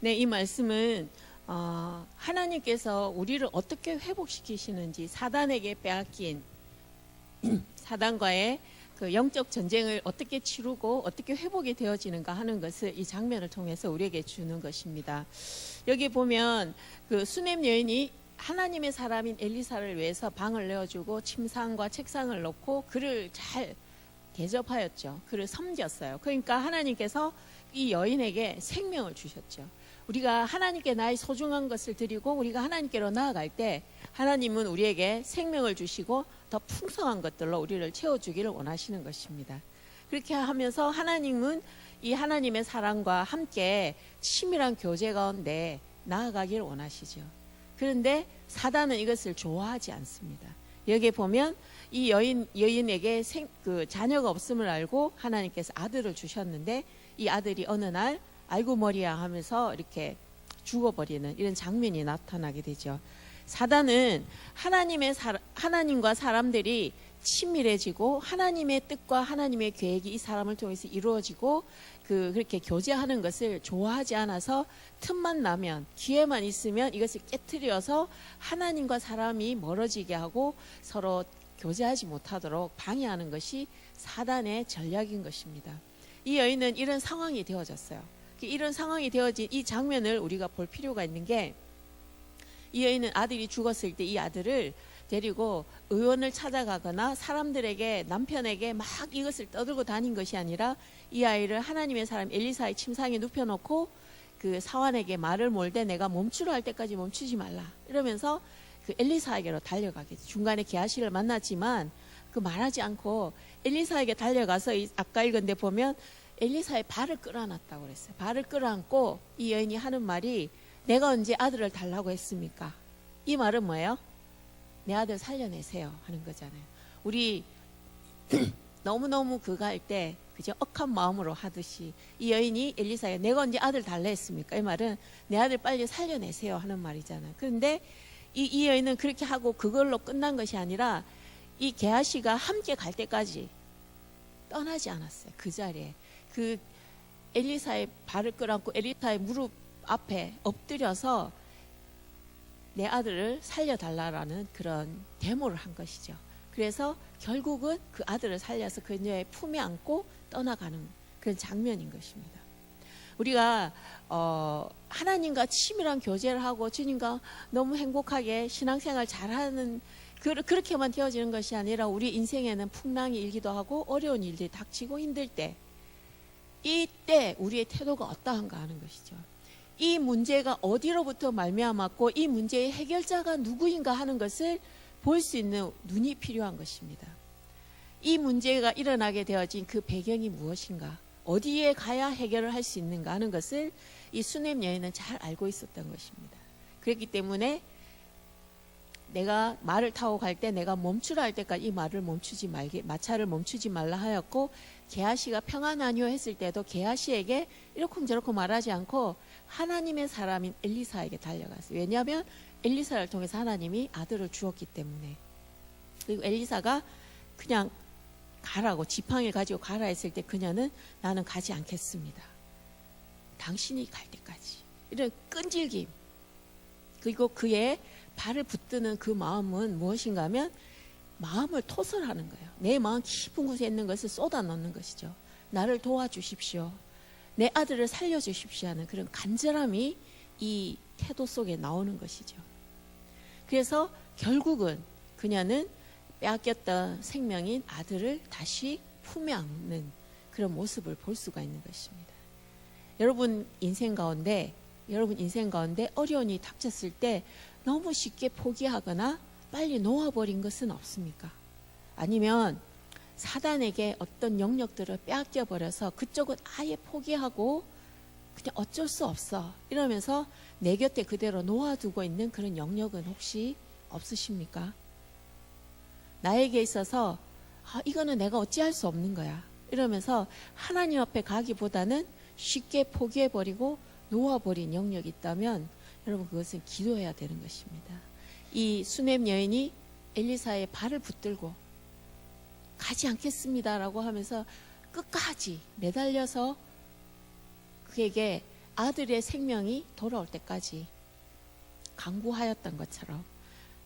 네, 이 말씀은 하나님께서 우리를 어떻게 회복시키시는지, 사단에게 빼앗긴 사단과의 그 영적 전쟁을 어떻게 치르고 어떻게 회복이 되어지는가 하는 것을 이 장면을 통해서 우리에게 주는 것입니다. 여기 보면 그 수넴 여인이 하나님의 사람인 엘리사를 위해서 방을 내어주고 침상과 책상을 놓고 그를 잘 대접하였죠. 그를 섬겼어요. 그러니까 하나님께서 이 여인에게 생명을 주셨죠. 우리가 하나님께 나의 소중한 것을 드리고 우리가 하나님께로 나아갈 때 하나님은 우리에게 생명을 주시고 더 풍성한 것들로 우리를 채워주기를 원하시는 것입니다. 그렇게 하면서 하나님은 이 하나님의 사랑과 함께 치밀한 교제 가운데 나아가기를 원하시죠. 그런데 사단은 이것을 좋아하지 않습니다. 여기에 보면 이 여인에게 자녀가 없음을 알고 하나님께서 아들을 주셨는데 이 아들이 어느 날 아이고 머리야 하면서 이렇게 죽어버리는 이런 장면이 나타나게 되죠. 사단은 하나님과 사람들이 친밀해지고 하나님의 뜻과 하나님의 계획이 이 사람을 통해서 이루어지고 그렇게 교제하는 것을 좋아하지 않아서 틈만 나면 기회만 있으면 이것을 깨트려서 하나님과 사람이 멀어지게 하고 서로 교제하지 못하도록 방해하는 것이 사단의 전략인 것입니다. 이 여인은 이런 상황이 되어졌어요. 이런 상황이 되어진 이 장면을 우리가 볼 필요가 있는 게, 이 여인은 아들이 죽었을 때 이 아들을 데리고 의원을 찾아가거나 사람들에게, 남편에게 막 이것을 떠들고 다닌 것이 아니라 이 아이를 하나님의 사람 엘리사의 침상에 눕혀놓고 그 사환에게 말을 몰되 내가 멈추라 할 때까지 멈추지 말라 이러면서 그 엘리사에게로 달려가게 돼. 중간에 게하시를 만났지만 그 말하지 않고 엘리사에게 달려가서 아까 읽은 데 보면 엘리사의 발을 끌어안았다고 그랬어요. 발을 끌어안고 이 여인이 하는 말이 내가 언제 아들을 달라고 했습니까? 이 말은 뭐예요? 내 아들 살려내세요 하는 거잖아요. 우리 너무너무 그거 할 때 그저 억한 마음으로 하듯이 이 여인이 엘리사에게 내가 언제 아들 달라 했습니까? 이 말은 내 아들 빨리 살려내세요 하는 말이잖아요. 그런데 이 여인은 그렇게 하고 그걸로 끝난 것이 아니라 이 게하시가 함께 갈 때까지 떠나지 않았어요. 그 자리에 그 엘리사의 발을 끌어안고 엘리사의 무릎 앞에 엎드려서 내 아들을 살려달라라는 그런 데모를 한 것이죠. 그래서 결국은 그 아들을 살려서 그녀의 품에 안고 떠나가는 그런 장면인 것입니다. 우리가 하나님과 치밀한 교제를 하고 주님과 너무 행복하게 신앙생활 잘하는 그렇게만 되어지는 것이 아니라 우리 인생에는 풍랑이 일기도 하고 어려운 일들이 닥치고 힘들 때 이때 우리의 태도가 어떠한가 하는 것이죠. 이 문제가 어디로부터 말미암았고 이 문제의 해결자가 누구인가 하는 것을 볼 수 있는 눈이 필요한 것입니다. 이 문제가 일어나게 되어진 그 배경이 무엇인가, 어디에 가야 해결을 할 수 있는가 하는 것을 이 수넴 여인은 잘 알고 있었던 것입니다. 그렇기 때문에 내가 말을 타고 갈 때 내가 멈추라 할 때까지 이 말을 마차를 멈추지 말라 하였고, 게하시가 평안하니요 했을 때도 게하시에게 이러쿵저러쿵 말하지 않고 하나님의 사람인 엘리사에게 달려갔어요. 왜냐하면 엘리사를 통해서 하나님이 아들을 주었기 때문에. 그리고 엘리사가 그냥 가라고, 지팡이를 가지고 가라 했을 때 그녀는 나는 가지 않겠습니다. 당신이 갈 때까지. 이런 끈질김, 그리고 그의 발을 붙드는 그 마음은 무엇인가 하면 마음을 토설하는 거예요. 내 마음 깊은 곳에 있는 것을 쏟아 넣는 것이죠. 나를 도와주십시오, 내 아들을 살려주십시오 하는 그런 간절함이 이 태도 속에 나오는 것이죠. 그래서 결국은 그녀는 빼앗겼던 생명인 아들을 다시 품에 안는 그런 모습을 볼 수가 있는 것입니다. 여러분 인생 가운데 어려움이 닥쳤을 때 너무 쉽게 포기하거나 빨리 놓아버린 것은 없습니까? 아니면 사단에게 어떤 영역들을 빼앗겨 버려서 그쪽은 아예 포기하고 그냥 어쩔 수 없어 이러면서 내 곁에 그대로 놓아두고 있는 그런 영역은 혹시 없으십니까? 나에게 있어서 이거는 내가 어찌할 수 없는 거야 이러면서 하나님 앞에 가기보다는 쉽게 포기해버리고 놓아버린 영역이 있다면 여러분 그것은 기도해야 되는 것입니다. 이 수넴 여인이 엘리사의 발을 붙들고 가지 않겠습니다라고 하면서 끝까지 매달려서 그에게 아들의 생명이 돌아올 때까지 간구하였던 것처럼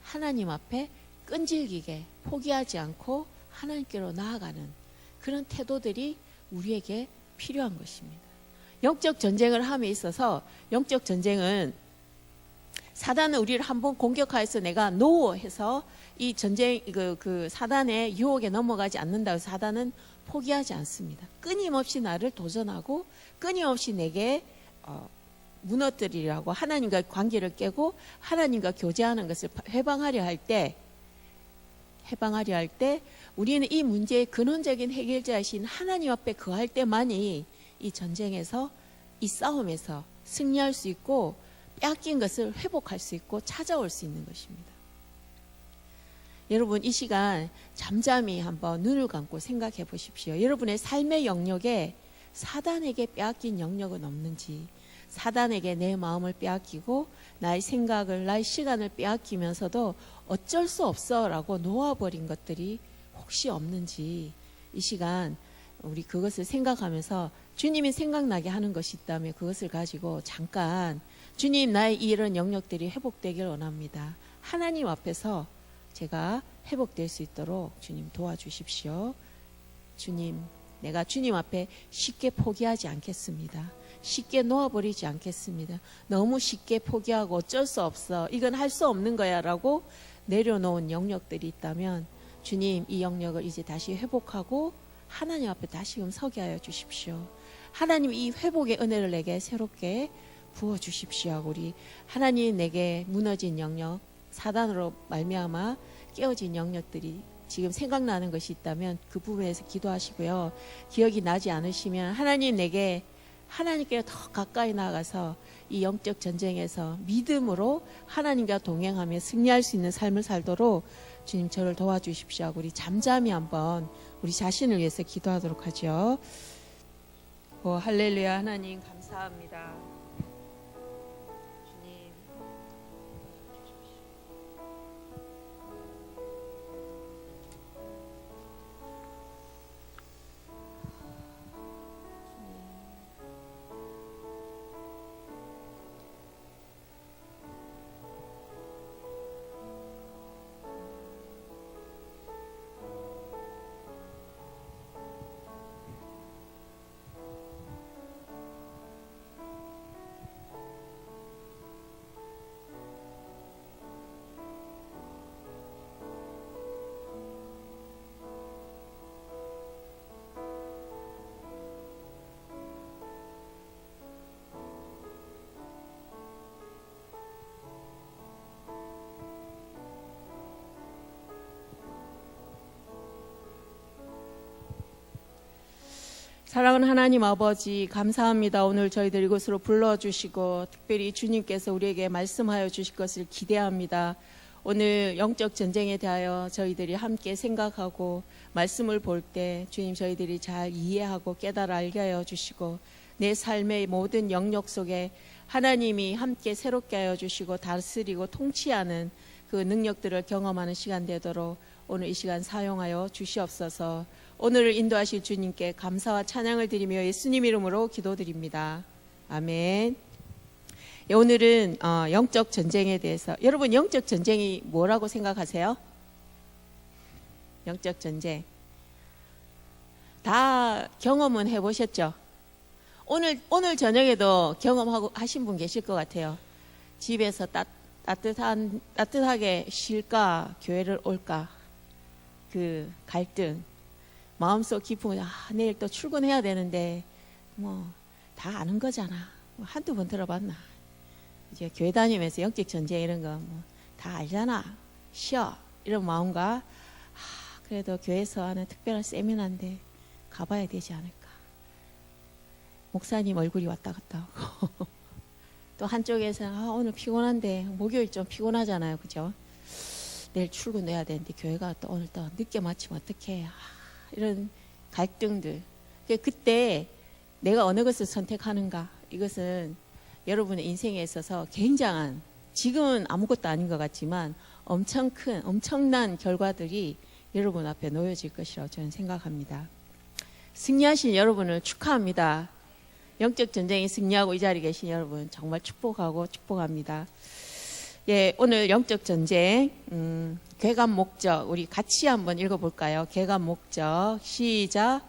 하나님 앞에 끈질기게 포기하지 않고 하나님께로 나아가는 그런 태도들이 우리에게 필요한 것입니다. 영적 전쟁을 함에 있어서 영적 전쟁은 사단은 우리를 한번 공격하여서 내가 노 해서 이 전쟁 그 사단의 유혹에 넘어가지 않는다고 사단은 포기하지 않습니다. 끊임없이 나를 도전하고 끊임없이 내게 무너뜨리려고 하나님과 관계를 깨고 하나님과 교제하는 것을 해방하려 할 때 우리는 이 문제의 근원적인 해결자이신 하나님 앞에 거할 때만이 이 전쟁에서 이 싸움에서 승리할 수 있고 빼앗긴 것을 회복할 수 있고 찾아올 수 있는 것입니다. 여러분 이 시간 잠잠히 한번 눈을 감고 생각해 보십시오. 여러분의 삶의 영역에 사단에게 빼앗긴 영역은 없는지, 사단에게 내 마음을 빼앗기고 나의 생각을 나의 시간을 빼앗기면서도 어쩔 수 없어 라고 놓아버린 것들이 혹시 없는지 이 시간 우리 그것을 생각하면서 주님이 생각나게 하는 것이 있다면 그것을 가지고 잠깐 주님 나의 이런 영역들이 회복되길 원합니다. 하나님 앞에서 제가 회복될 수 있도록 주님 도와주십시오. 주님, 내가 주님 앞에 쉽게 포기하지 않겠습니다. 쉽게 놓아버리지 않겠습니다. 너무 쉽게 포기하고 어쩔 수 없어, 이건 할 수 없는 거야 라고 내려놓은 영역들이 있다면 주님 이 영역을 이제 다시 회복하고 하나님 앞에 다시금 서게 하여 주십시오. 하나님 이 회복의 은혜를 내게 새롭게 부어주십시오. 우리 하나님 내게 무너진 영역, 사단으로 말미암아 깨어진 영역들이 지금 생각나는 것이 있다면 그 부분에서 기도하시고요. 기억이 나지 않으시면 하나님 내게 하나님께 더 가까이 나아가서 이 영적 전쟁에서 믿음으로 하나님과 동행하며 승리할 수 있는 삶을 살도록 주님 저를 도와주십시오 하고 우리 잠잠히 한번 우리 자신을 위해서 기도하도록 하죠. 할렐루야. 하나님 감사합니다. 주님 사랑하는 하나님 아버지 감사합니다. 오늘 저희들 이곳으로 불러주시고 특별히 주님께서 우리에게 말씀하여 주실 것을 기대합니다. 오늘 영적 전쟁에 대하여 저희들이 함께 생각하고 말씀을 볼 때 주님 저희들이 잘 이해하고 깨달아 알게 하여 주시고 내 삶의 모든 영역 속에 하나님이 함께 새롭게 하여 주시고 다스리고 통치하는 그 능력들을 경험하는 시간 되도록 오늘 이 시간 사용하여 주시옵소서. 오늘을 인도하실 주님께 감사와 찬양을 드리며 예수님 이름으로 기도드립니다. 아멘. 오늘은 영적 전쟁에 대해서, 여러분 영적 전쟁이 뭐라고 생각하세요? 영적 전쟁 다 경험은 해보셨죠? 오늘 저녁에도 경험하고 하신 분 계실 것 같아요. 집에서 따뜻하게 쉴까 교회를 올까, 그 갈등, 마음속 깊은 내일 또 출근해야 되는데 뭐 다 아는 거잖아. 한두 번 들어봤나. 이제 교회 다니면서 영적 전쟁 이런 거 뭐 다 알잖아. 쉬어 이런 마음과 그래도 교회에서 하는 특별한 세미나인데 가봐야 되지 않을까. 목사님 얼굴이 왔다 갔다 하고 또 한쪽에서 오늘 피곤한데, 목요일 좀 피곤하잖아요, 그죠? 내일 출근해야 되는데 교회가 또 오늘 또 늦게 마치면 어떡해. 이런 갈등들. 그때 내가 어느 것을 선택하는가, 이것은 여러분의 인생에 있어서 굉장한, 지금은 아무것도 아닌 것 같지만 엄청난 결과들이 여러분 앞에 놓여질 것이라고 저는 생각합니다. 승리하신 여러분을 축하합니다. 영적 전쟁에 승리하고 이 자리에 계신 여러분 정말 축복하고 축복합니다. 예, 오늘 영적 전쟁 괴감 목적 우리 같이 한번 읽어볼까요? 괴감 목적 시작.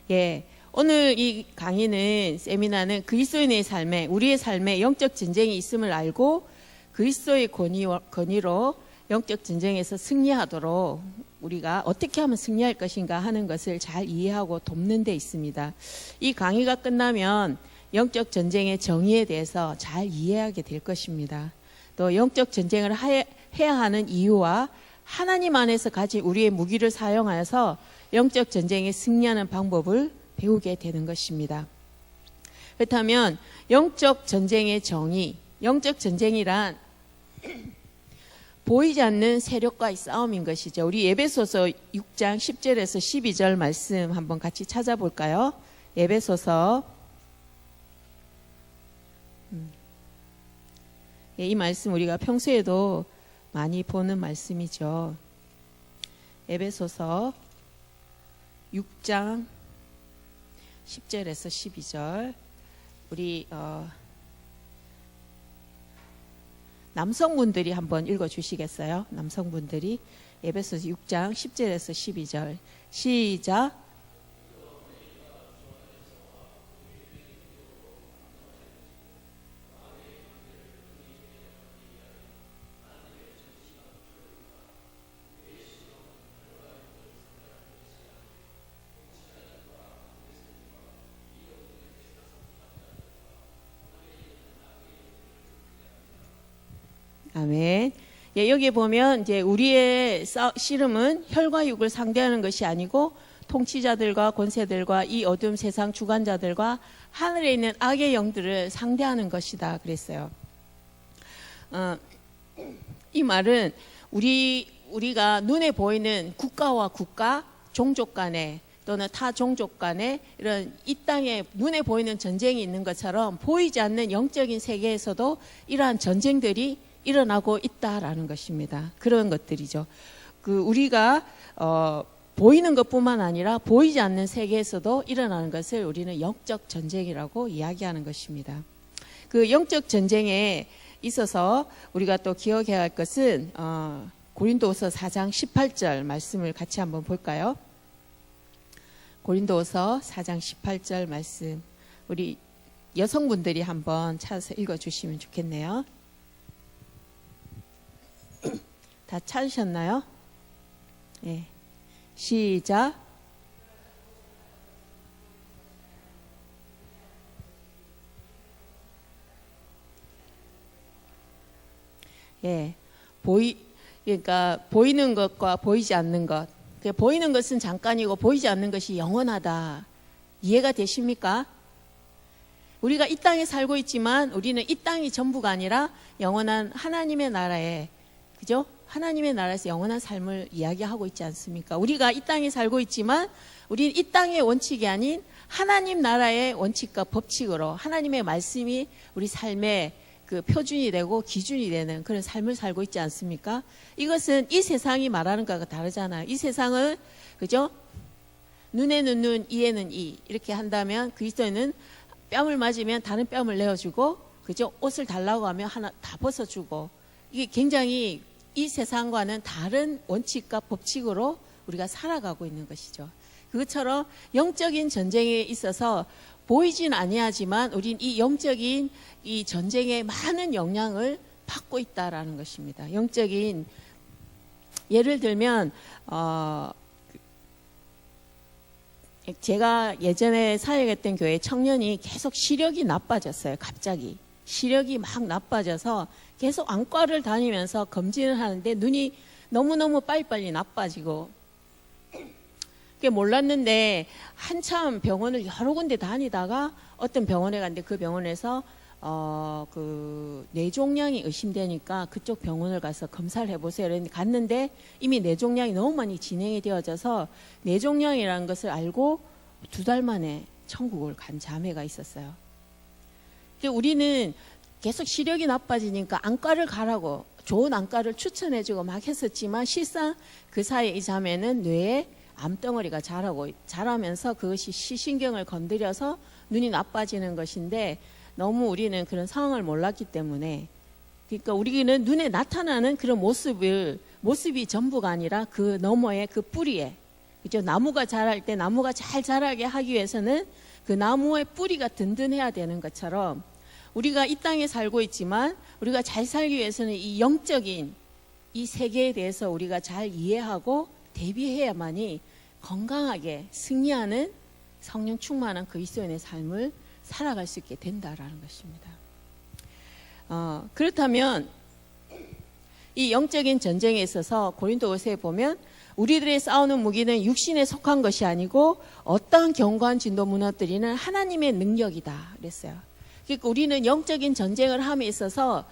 예, 오늘 이 강의는 세미나는 그리스도인의 삶에 우리의 삶에 영적 전쟁이 있음을 알고 그리스도의 권위로 영적 전쟁에서 승리하도록 우리가 어떻게 하면 승리할 것인가 하는 것을 잘 이해하고 돕는 데 있습니다. 이 강의가 끝나면 영적 전쟁의 정의에 대해서 잘 이해하게 될 것입니다. 또 영적 전쟁을 해야 하는 이유와 하나님 안에서 가진 우리의 무기를 사용하여서 영적 전쟁에 승리하는 방법을 배우게 되는 것입니다. 그렇다면 영적 전쟁의 정의, 영적 전쟁이란 보이지 않는 세력과의 싸움인 것이죠. 우리 에베소서 6장 10절에서 12절 말씀 한번 같이 찾아볼까요? 에베소서 이 말씀 우리가 평소에도 많이 보는 말씀이죠. 에베소서 6장 10절에서 12절 우리 남성분들이 한번 읽어주시겠어요? 남성분들이 에베소서 6장 10절에서 12절 시작. 아멘. 예, 여기 보면 이제 우리의 씨름은 혈과 육을 상대하는 것이 아니고 통치자들과 권세들과 이 어둠 세상 주관자들과 하늘에 있는 악의 영들을 상대하는 것이다 그랬어요. 이 말은 우리가 눈에 보이는 국가와 국가, 종족 간에 또는 타 종족 간에 이런 이 땅에 눈에 보이는 전쟁이 있는 것처럼 보이지 않는 영적인 세계에서도 이러한 전쟁들이 일어나고 있다라는 것입니다. 그런 것들이죠. 우리가 보이는 것뿐만 아니라 보이지 않는 세계에서도 일어나는 것을 우리는 영적 전쟁이라고 이야기하는 것입니다. 그 영적 전쟁에 있어서 우리가 또 기억해야 할 것은 고린도후서 4장 18절 말씀을 같이 한번 볼까요? 고린도후서 4장 18절 말씀 우리 여성분들이 한번 찾아서 읽어주시면 좋겠네요. 다 찾으셨나요? 예. 시작. 예. 그러니까 보이는 것과 보이지 않는 것. 보이는 것은 잠깐이고 보이지 않는 것이 영원하다. 이해가 되십니까? 우리가 이 땅에 살고 있지만 우리는 이 땅이 전부가 아니라 영원한 하나님의 나라에 그죠? 하나님의 나라에서 영원한 삶을 이야기하고 있지 않습니까? 우리가 이 땅에 살고 있지만 우리는 이 땅의 원칙이 아닌 하나님 나라의 원칙과 법칙으로 하나님의 말씀이 우리 삶의 그 표준이 되고 기준이 되는 그런 삶을 살고 있지 않습니까? 이것은 이 세상이 말하는 것과 다르잖아요. 이 세상은 그죠? 눈에는 눈, 이에는 이 이렇게 한다면 그리스도인은 뺨을 맞으면 다른 뺨을 내어주고 그죠? 옷을 달라고 하면 하나 다 벗어주고 이게 굉장히 이 세상과는 다른 원칙과 법칙으로 우리가 살아가고 있는 것이죠. 그것처럼 영적인 전쟁에 있어서 보이진 아니하지만 우린 이 영적인 이 전쟁에 많은 영향을 받고 있다라는 것입니다. 영적인 예를 들면 제가 예전에 사역했던 교회 청년이 계속 시력이 나빠졌어요. 갑자기 시력이 막 나빠져서 계속 안과를 다니면서 검진을 하는데 눈이 너무너무 빨리빨리 나빠지고 그게 몰랐는데 한참 병원을 여러 군데 다니다가 어떤 병원에 갔는데 그 병원에서 그 뇌종양이 의심되니까 그쪽 병원을 가서 검사를 해보세요. 그랬는데 갔는데 이미 뇌종양이 너무 많이 진행이 되어져서 뇌종양이라는 것을 알고 2달 만에 천국을 간 자매가 있었어요. 우리는 계속 시력이 나빠지니까 안과를 가라고 좋은 안과를 추천해주고 막 했었지만 실상 그 사이에 이 자매는 뇌에 암덩어리가 자라면서 그것이 시신경을 건드려서 눈이 나빠지는 것인데 너무 우리는 그런 상황을 몰랐기 때문에 그러니까 우리는 눈에 나타나는 그런 모습이 전부가 아니라 그 너머에 그 뿌리에 그죠? 나무가 자랄 때 나무가 잘 자라게 하기 위해서는 그 나무의 뿌리가 든든해야 되는 것처럼 우리가 이 땅에 살고 있지만 우리가 잘 살기 위해서는 이 영적인 이 세계에 대해서 우리가 잘 이해하고 대비해야만이 건강하게 승리하는 성령 충만한 그리스도인의 삶을 살아갈 수 있게 된다라는 것입니다. 그렇다면 이 영적인 전쟁에 있어서 고린도후서에 보면 우리들의 싸우는 무기는 육신에 속한 것이 아니고 어떠한 견고한 진도 무너뜨리는 하나님의 능력이다 그랬어요. 그러니까 우리는 영적인 전쟁을 함에 있어서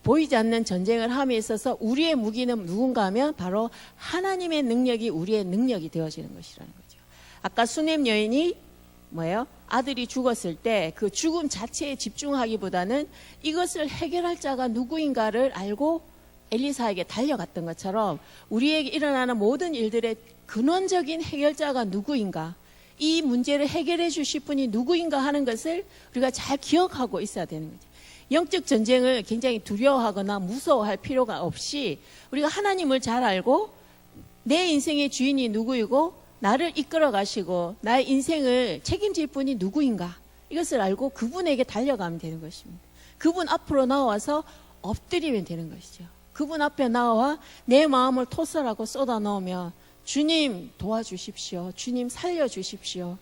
보이지 않는 전쟁을 함에 있어서 우리의 무기는 누군가 하면 바로 하나님의 능력이 우리의 능력이 되어지는 것이라는 거죠. 아까 수넴 여인이 아들이 죽었을 때 그 죽음 자체에 집중하기보다는 이것을 해결할 자가 누구인가를 알고 엘리사에게 달려갔던 것처럼 우리에게 일어나는 모든 일들의 근원적인 해결자가 누구인가, 이 문제를 해결해 주실 분이 누구인가 하는 것을 우리가 잘 기억하고 있어야 되는 거죠. 영적 전쟁을 굉장히 두려워하거나 무서워할 필요가 없이 우리가 하나님을 잘 알고 내 인생의 주인이 누구이고 나를 이끌어 가시고 나의 인생을 책임질 분이 누구인가 이것을 알고 그분에게 달려가면 되는 것입니다. 그분 앞으로 나와서 엎드리면 되는 것이죠. 그분 앞에 나와 내 마음을 토설하고 쏟아 넣으면 주님 도와주십시오. 주님 살려주십시오.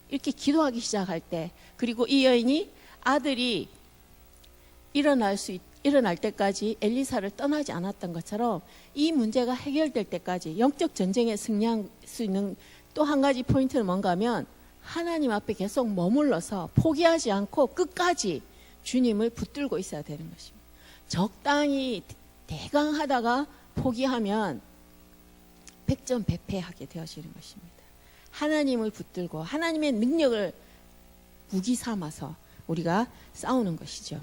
이렇게 기도하기 시작할 때 그리고 이 여인이 아들이 일어날 때까지 엘리사를 떠나지 않았던 것처럼 이 문제가 해결될 때까지 영적 전쟁에 승리할 수 있는 또 한 가지 포인트는 뭔가 하면 하나님 앞에 계속 머물러서 포기하지 않고 끝까지 주님을 붙들고 있어야 되는 것입니다. 적당히 대강하다가 포기하면 백전백패하게 되어지는 것입니다. 하나님을 붙들고 하나님의 능력을 무기 삼아서 우리가 싸우는 것이죠.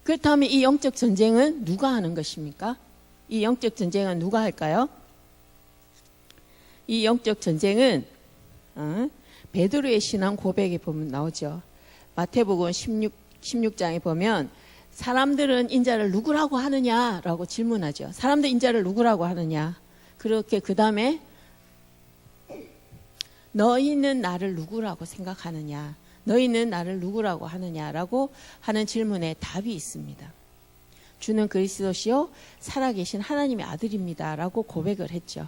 그렇다면 이 영적 전쟁은 누가 하는 것입니까? 이 영적 전쟁은 누가 할까요? 이 영적 전쟁은 베드로의 신앙 고백에 보면 나오죠. 마태복음 16장에 보면 사람들은 인자를 누구라고 하느냐라고 질문하죠. 사람들 인자를 누구라고 하느냐. 그렇게 그 다음에 너희는 나를 누구라고 생각하느냐. 너희는 나를 누구라고 하느냐라고 하는 질문에 답이 있습니다. 주는 그리스도시요 살아계신 하나님의 아들입니다라고 고백을 했죠.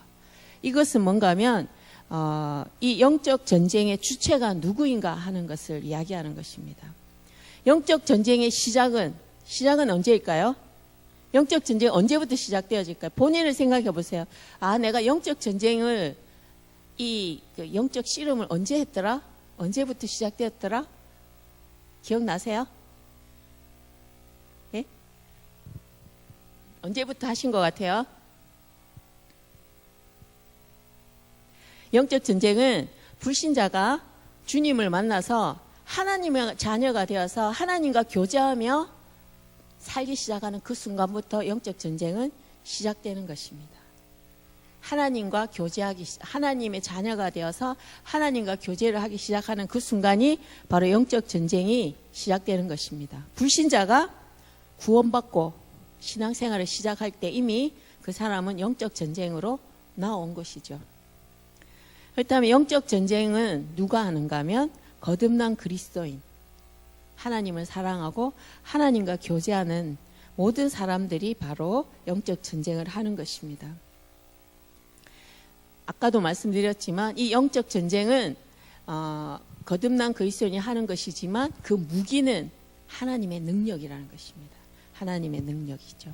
이것은 뭔가 하면 이 영적 전쟁의 주체가 누구인가 하는 것을 이야기하는 것입니다. 영적 전쟁의 시작은 언제일까요? 영적 전쟁 언제부터 시작되어질까요? 본인을 생각해 보세요. 내가 영적 전쟁을 영적 씨름을 언제 했더라? 언제부터 시작되었더라? 기억나세요? 예? 언제부터 하신 것 같아요? 영적 전쟁은 불신자가 주님을 만나서 하나님의 자녀가 되어서 하나님과 교제하며 살기 시작하는 그 순간부터 영적 전쟁은 시작되는 것입니다. 하나님의 자녀가 되어서 하나님과 교제를 하기 시작하는 그 순간이 바로 영적 전쟁이 시작되는 것입니다. 불신자가 구원받고 신앙생활을 시작할 때 이미 그 사람은 영적 전쟁으로 나온 것이죠. 그렇다면 영적 전쟁은 누가 하는가 하면 거듭난 그리스도인, 하나님을 사랑하고 하나님과 교제하는 모든 사람들이 바로 영적 전쟁을 하는 것입니다. 아까도 말씀드렸지만 이 영적 전쟁은 거듭난 그리스도인이 하는 것이지만 그 무기는 하나님의 능력이라는 것입니다. 하나님의 능력이죠.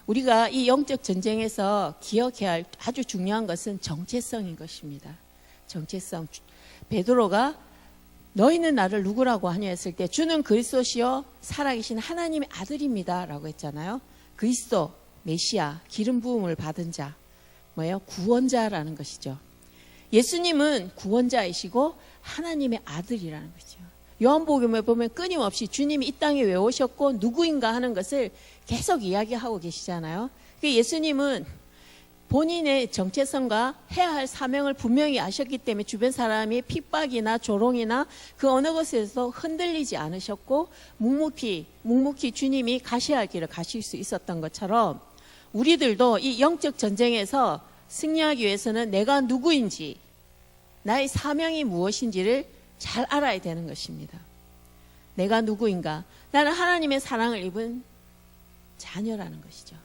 우리가 이 영적 전쟁에서 기억해야 할 아주 중요한 것은 정체성인 것입니다. 정체성. 베드로가 너희는 나를 누구라고 하냐 했을 때 주는 그리스도시요 살아계신 하나님의 아들입니다 라고 했잖아요. 그리스도, 메시아, 기름 부음을 받은 자, 구원자라는 것이죠. 예수님은 구원자이시고 하나님의 아들이라는 거죠. 요한복음에 보면 끊임없이 주님이 이 땅에 왜 오셨고 누구인가 하는 것을 계속 이야기하고 계시잖아요. 예수님은 본인의 정체성과 해야 할 사명을 분명히 아셨기 때문에 주변 사람이 핍박이나 조롱이나 그 어느 것에서 흔들리지 않으셨고 묵묵히 주님이 가셔야 할 길을 가실 수 있었던 것처럼 우리들도 이 영적 전쟁에서 승리하기 위해서는 내가 누구인지, 나의 사명이 무엇인지를 잘 알아야 되는 것입니다. 내가 누구인가? 나는 하나님의 사랑을 입은 자녀라는 것이죠.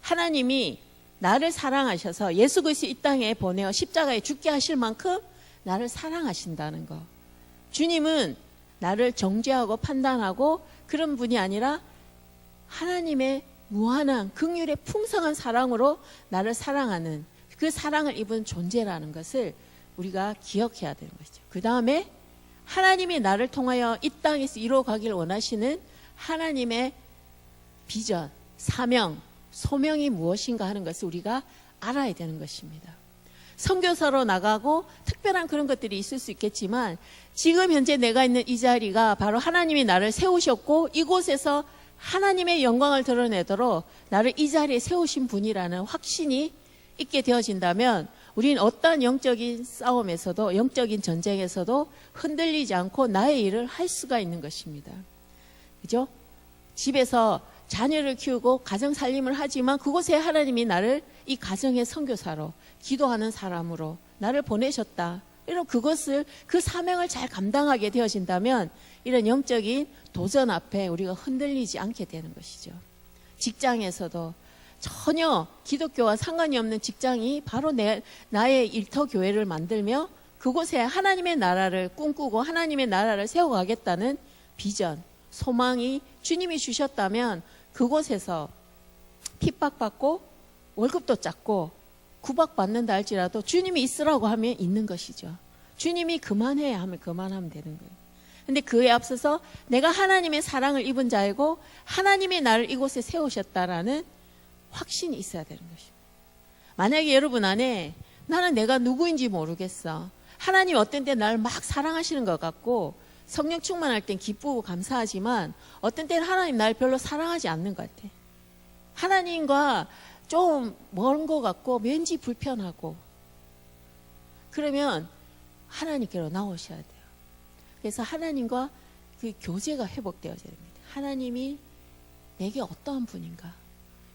하나님이 나를 사랑하셔서 예수 그리스도 이 땅에 보내어 십자가에 죽게 하실 만큼 나를 사랑하신다는 것. 주님은 나를 정죄하고 판단하고 그런 분이 아니라 하나님의 무한한 긍휼의 풍성한 사랑으로 나를 사랑하는 그 사랑을 입은 존재라는 것을 우리가 기억해야 되는 것이죠. 그 다음에 하나님이 나를 통하여 이 땅에서 이루어가길 원하시는 하나님의 비전, 사명, 소명이 무엇인가 하는 것을 우리가 알아야 되는 것입니다. 선교사로 나가고 특별한 그런 것들이 있을 수 있겠지만 지금 현재 내가 있는 이 자리가 바로 하나님이 나를 세우셨고 이곳에서 하나님의 영광을 드러내도록 나를 이 자리에 세우신 분이라는 확신이 있게 되어진다면 우리는 어떠한 영적인 싸움에서도 영적인 전쟁에서도 흔들리지 않고 나의 일을 할 수가 있는 것입니다. 그죠? 집에서 자녀를 키우고 가정 살림을 하지만 그곳에 하나님이 나를 이 가정의 선교사로 기도하는 사람으로 나를 보내셨다. 이런 그것을 그 사명을 잘 감당하게 되어진다면 이런 영적인 도전 앞에 우리가 흔들리지 않게 되는 것이죠. 직장에서도 전혀 기독교와 상관이 없는 직장이 바로 나의 일터 교회를 만들며 그곳에 하나님의 나라를 꿈꾸고 하나님의 나라를 세워가겠다는 비전, 소망이 주님이 주셨다면 그곳에서 핍박받고 월급도 작고 구박받는다 할지라도 주님이 있으라고 하면 있는 것이죠. 주님이 그만해야 하면 그만하면 되는 거예요. 근데 그에 앞서서 내가 하나님의 사랑을 입은 자이고 하나님이 나를 이곳에 세우셨다라는 확신이 있어야 되는 것입니다. 만약에 여러분 안에 나는 내가 누구인지 모르겠어. 하나님 어떤 때 나를 막 사랑하시는 것 같고 성령 충만할 땐 기쁘고 감사하지만 어떤 때는 하나님 날 별로 사랑하지 않는 것 같아. 하나님과 좀 먼 것 같고 왠지 불편하고 그러면 하나님께로 나오셔야 돼요. 그래서 하나님과 그 교제가 회복되어져야 됩니다. 하나님이 내게 어떠한 분인가?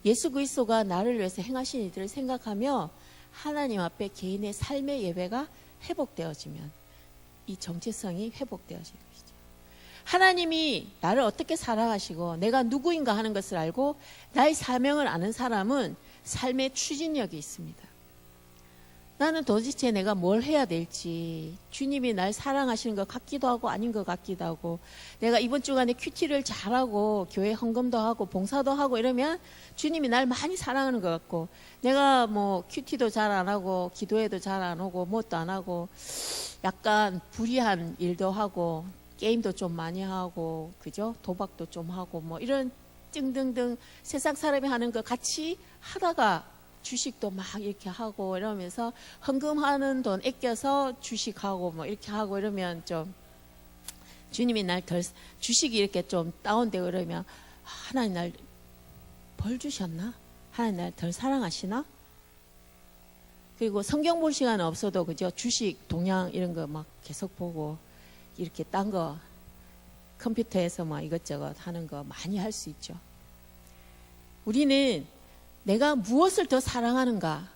예수 그리스도가 나를 위해서 행하신 일들을 생각하며 하나님 앞에 개인의 삶의 예배가 회복되어지면 이 정체성이 회복되어지는 것이죠. 하나님이 나를 어떻게 사랑하시고 내가 누구인가 하는 것을 알고 나의 사명을 아는 사람은 삶의 추진력이 있습니다. 나는 도대체 내가 뭘 해야 될지 주님이 날 사랑하시는 것 같기도 하고 아닌 것 같기도 하고 내가 이번 주간에 큐티를 잘하고 교회 헌금도 하고 봉사도 하고 이러면 주님이 날 많이 사랑하는 것 같고 내가 뭐 큐티도 잘 안 하고 기도회도 잘 안 오고 뭣도 안 하고 약간 불의한 일도 하고 게임도 좀 많이 하고 그죠? 도박도 좀 하고 뭐 이런 등등등 세상 사람이 하는 거 같이 하다가 주식도 막 이렇게 하고 이러면서 헌금하는 돈 아껴서 주식하고 뭐 이렇게 하고 이러면 좀 주님이 날 덜 주식이 이렇게 좀 다운되고 이러면 하나님 날 벌 주셨나? 하나님 날 덜 사랑하시나? 그리고 성경 볼 시간은 없어도 그죠? 주식 동향 이런 거 막 계속 보고 이렇게 딴 거 컴퓨터에서 막 이것저것 하는 거 많이 할 수 있죠. 우리는 내가 무엇을 더 사랑하는가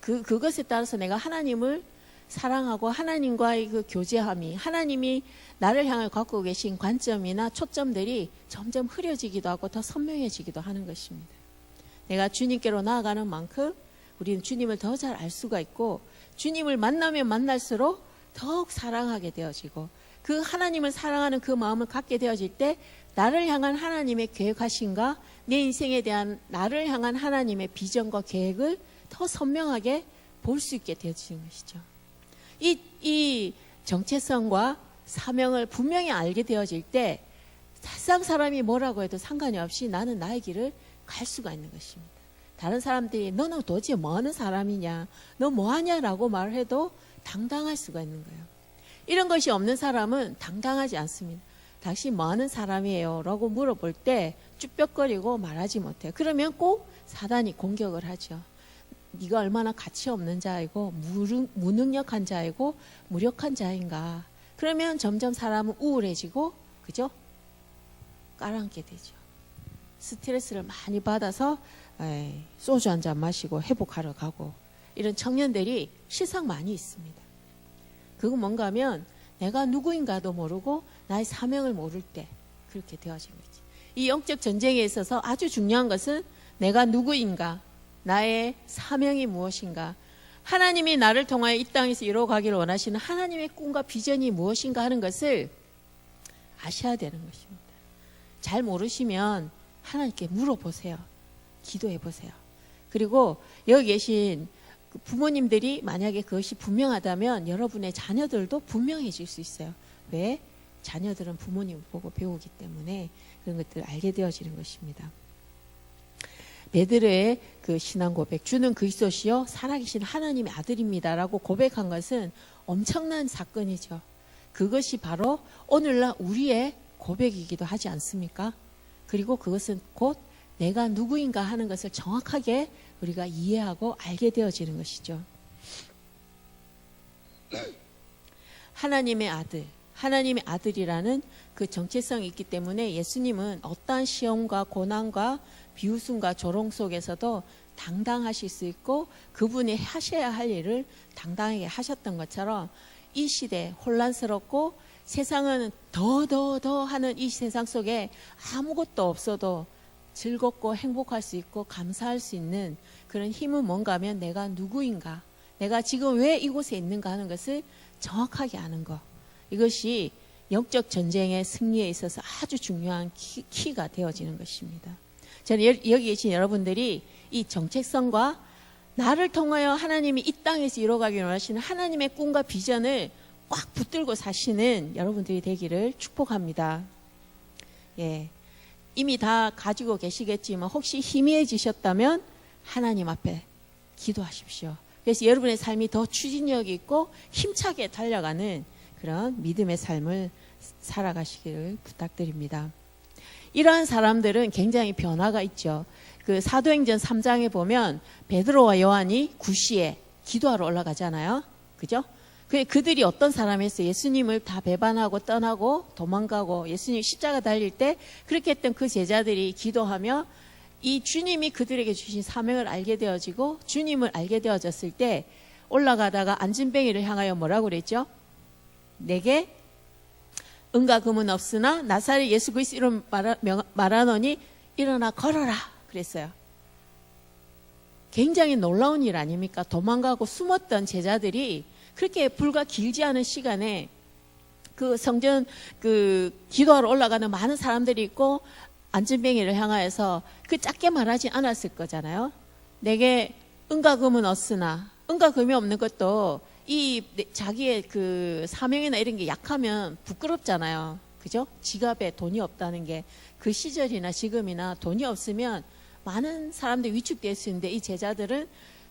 그것에 따라서 내가 하나님을 사랑하고 하나님과의 그 교제함이 하나님이 나를 향해 갖고 계신 관점이나 초점들이 점점 흐려지기도 하고 더 선명해지기도 하는 것입니다. 내가 주님께로 나아가는 만큼 우리는 주님을 더 잘 알 수가 있고 주님을 만나면 만날수록 더욱 사랑하게 되어지고 그 하나님을 사랑하는 그 마음을 갖게 되어질 때 나를 향한 하나님의 계획하심과 내 인생에 대한 나를 향한 하나님의 비전과 계획을 더 선명하게 볼 수 있게 되어지는 것이죠. 이 정체성과 사명을 분명히 알게 되어질 때 세상 사람이 뭐라고 해도 상관이 없이 나는 나의 길을 갈 수가 있는 것입니다. 다른 사람들이 너는 도대체 뭐 하는 사람이냐 너 뭐 하냐라고 말을 해도 당당할 수가 있는 거예요. 이런 것이 없는 사람은 당당하지 않습니다. 당신 뭐 하는 사람이에요? 라고 물어볼 때 쭈뼛거리고 말하지 못해요. 그러면 꼭 사단이 공격을 하죠. 네가 얼마나 가치 없는 자이고 무능력한 자이고 무력한 자인가. 그러면 점점 사람은 우울해지고, 그죠? 깔아앉게 되죠. 스트레스를 많이 받아서 소주 한 잔 마시고 회복하러 가고, 이런 청년들이 실상 많이 있습니다. 그건 뭔가 하면 내가 누구인가도 모르고 나의 사명을 모를 때 그렇게 되어진 거지. 이 영적 전쟁에 있어서 아주 중요한 것은 내가 누구인가, 나의 사명이 무엇인가, 하나님이 나를 통하여 이 땅에서 이루어가기를 원하시는 하나님의 꿈과 비전이 무엇인가 하는 것을 아셔야 되는 것입니다. 잘 모르시면 하나님께 물어보세요. 기도해 보세요. 그리고 여기 계신 부모님들이 만약에 그것이 분명하다면 여러분의 자녀들도 분명해질 수 있어요. 왜? 자녀들은 부모님을 보고 배우기 때문에 그런 것들을 알게 되어지는 것입니다. 베드로의 그 신앙 고백, 주는 그리스도시요 살아계신 하나님의 아들입니다라고 고백한 것은 엄청난 사건이죠. 그것이 바로 오늘날 우리의 고백이기도 하지 않습니까? 그리고 그것은 곧 내가 누구인가 하는 것을 정확하게 우리가 이해하고 알게 되어지는 것이죠. 하나님의 아들, 하나님의 아들이라는 그 정체성이 있기 때문에 예수님은 어떠한 시험과 고난과 비웃음과 조롱 속에서도 당당하실 수 있고 그분이 하셔야 할 일을 당당하게 하셨던 것처럼 이 시대 혼란스럽고 세상은 더 하는 이 세상 속에 아무것도 없어도 즐겁고 행복할 수 있고 감사할 수 있는 그런 힘은 뭔가 하면 내가 누구인가, 내가 지금 왜 이곳에 있는가 하는 것을 정확하게 아는 것, 이것이 영적 전쟁의 승리에 있어서 아주 중요한 키가 되어지는 것입니다. 저는 여기 계신 여러분들이 이 정체성과 나를 통하여 하나님이 이 땅에서 이루어가기를 원하시는 하나님의 꿈과 비전을 꽉 붙들고 사시는 여러분들이 되기를 축복합니다. 예, 이미 다 가지고 계시겠지만 혹시 희미해지셨다면 하나님 앞에 기도하십시오. 그래서 여러분의 삶이 더 추진력이 있고 힘차게 달려가는 그런 믿음의 삶을 살아가시기를 부탁드립니다. 이러한 사람들은 굉장히 변화가 있죠. 그 사도행전 3장에 보면 베드로와 요한이 구시에 기도하러 올라가잖아요. 그죠? 그들이 어떤 사람이었어요? 예수님을 다 배반하고 떠나고 도망가고 예수님 십자가 달릴 때 그렇게 했던 그 제자들이 기도하며 이 주님이 그들에게 주신 사명을 알게 되어지고 주님을 알게 되어졌을 때 올라가다가 안진뱅이를 향하여 뭐라고 그랬죠? 내게 은과 금은 없으나 나사렛 예수 그리스도 이름 말하노니 일어나 걸어라 그랬어요. 굉장히 놀라운 일 아닙니까? 도망가고 숨었던 제자들이 그렇게 불과 길지 않은 시간에 그 성전 그 기도하러 올라가는 많은 사람들이 있고 안진뱅이를 향하여서 그 짧게 말하지 않았을 거잖아요. 내게 은과 금은 없으나, 은과 금이 없는 것도 이 자기의 그 사명이나 이런 게 약하면 부끄럽잖아요. 그죠? 지갑에 돈이 없다는 게 그 시절이나 지금이나 돈이 없으면 많은 사람들이 위축되어 있었는데 이 제자들은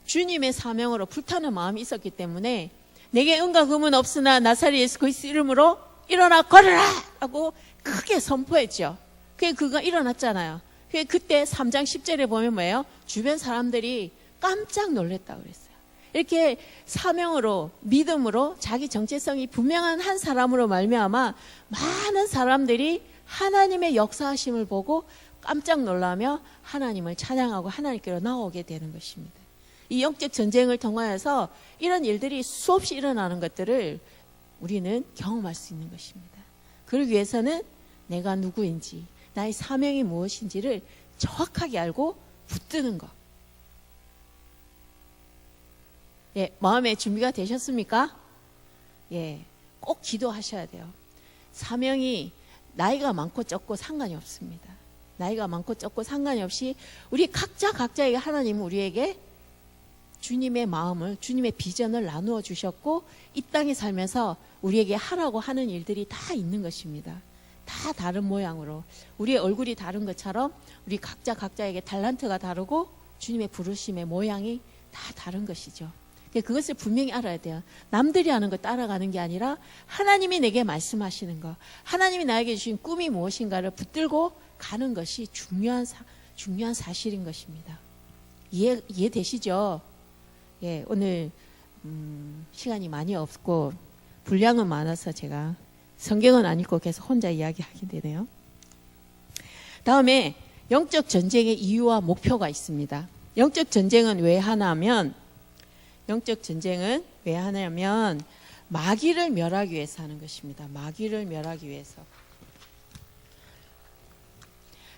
주님의 사명으로 불타는 마음이 있었기 때문에 내게 은과 금은 없으나 나사렛 예수 그리스도 이름으로 일어나 걸어라! 하고 크게 선포했죠. 그가 일어났잖아요. 그때 3장 10절에 보면 뭐예요? 주변 사람들이 깜짝 놀랐다고 그랬어요. 이렇게 사명으로 믿음으로 자기 정체성이 분명한 한 사람으로 말미암아 많은 사람들이 하나님의 역사하심을 보고 깜짝 놀라며 하나님을 찬양하고 하나님께로 나오게 되는 것입니다. 이 영적 전쟁을 통하여서 이런 일들이 수없이 일어나는 것들을 우리는 경험할 수 있는 것입니다. 그러기 위해서는 내가 누구인지 나의 사명이 무엇인지를 정확하게 알고 붙드는 것. 예, 마음의 준비가 되셨습니까? 예, 꼭 기도하셔야 돼요. 사명이 나이가 많고 적고 상관이 없습니다. 나이가 많고 적고 상관이 없이 우리 각자에게 하나님은 우리에게 주님의 마음을, 주님의 비전을 나누어 주셨고 이 땅에 살면서 우리에게 하라고 하는 일들이 다 있는 것입니다. 다 다른 모양으로 우리의 얼굴이 다른 것처럼 우리 각자에게 달란트가 다르고 주님의 부르심의 모양이 다 다른 것이죠. 그것을 분명히 알아야 돼요. 남들이 하는 거 따라가는 게 아니라 하나님이 내게 말씀하시는 거, 하나님이 나에게 주신 꿈이 무엇인가를 붙들고 가는 것이 중요한 사실인 것입니다. 이해되시죠? 예, 오늘 시간이 많이 없고 분량은 많아서 제가 성경은 안 읽고 계속 혼자 이야기하게 되네요. 다음에 영적 전쟁의 이유와 목표가 있습니다. 영적 전쟁은 왜 하냐면 마귀를 멸하기 위해서 하는 것입니다. 마귀를 멸하기 위해서.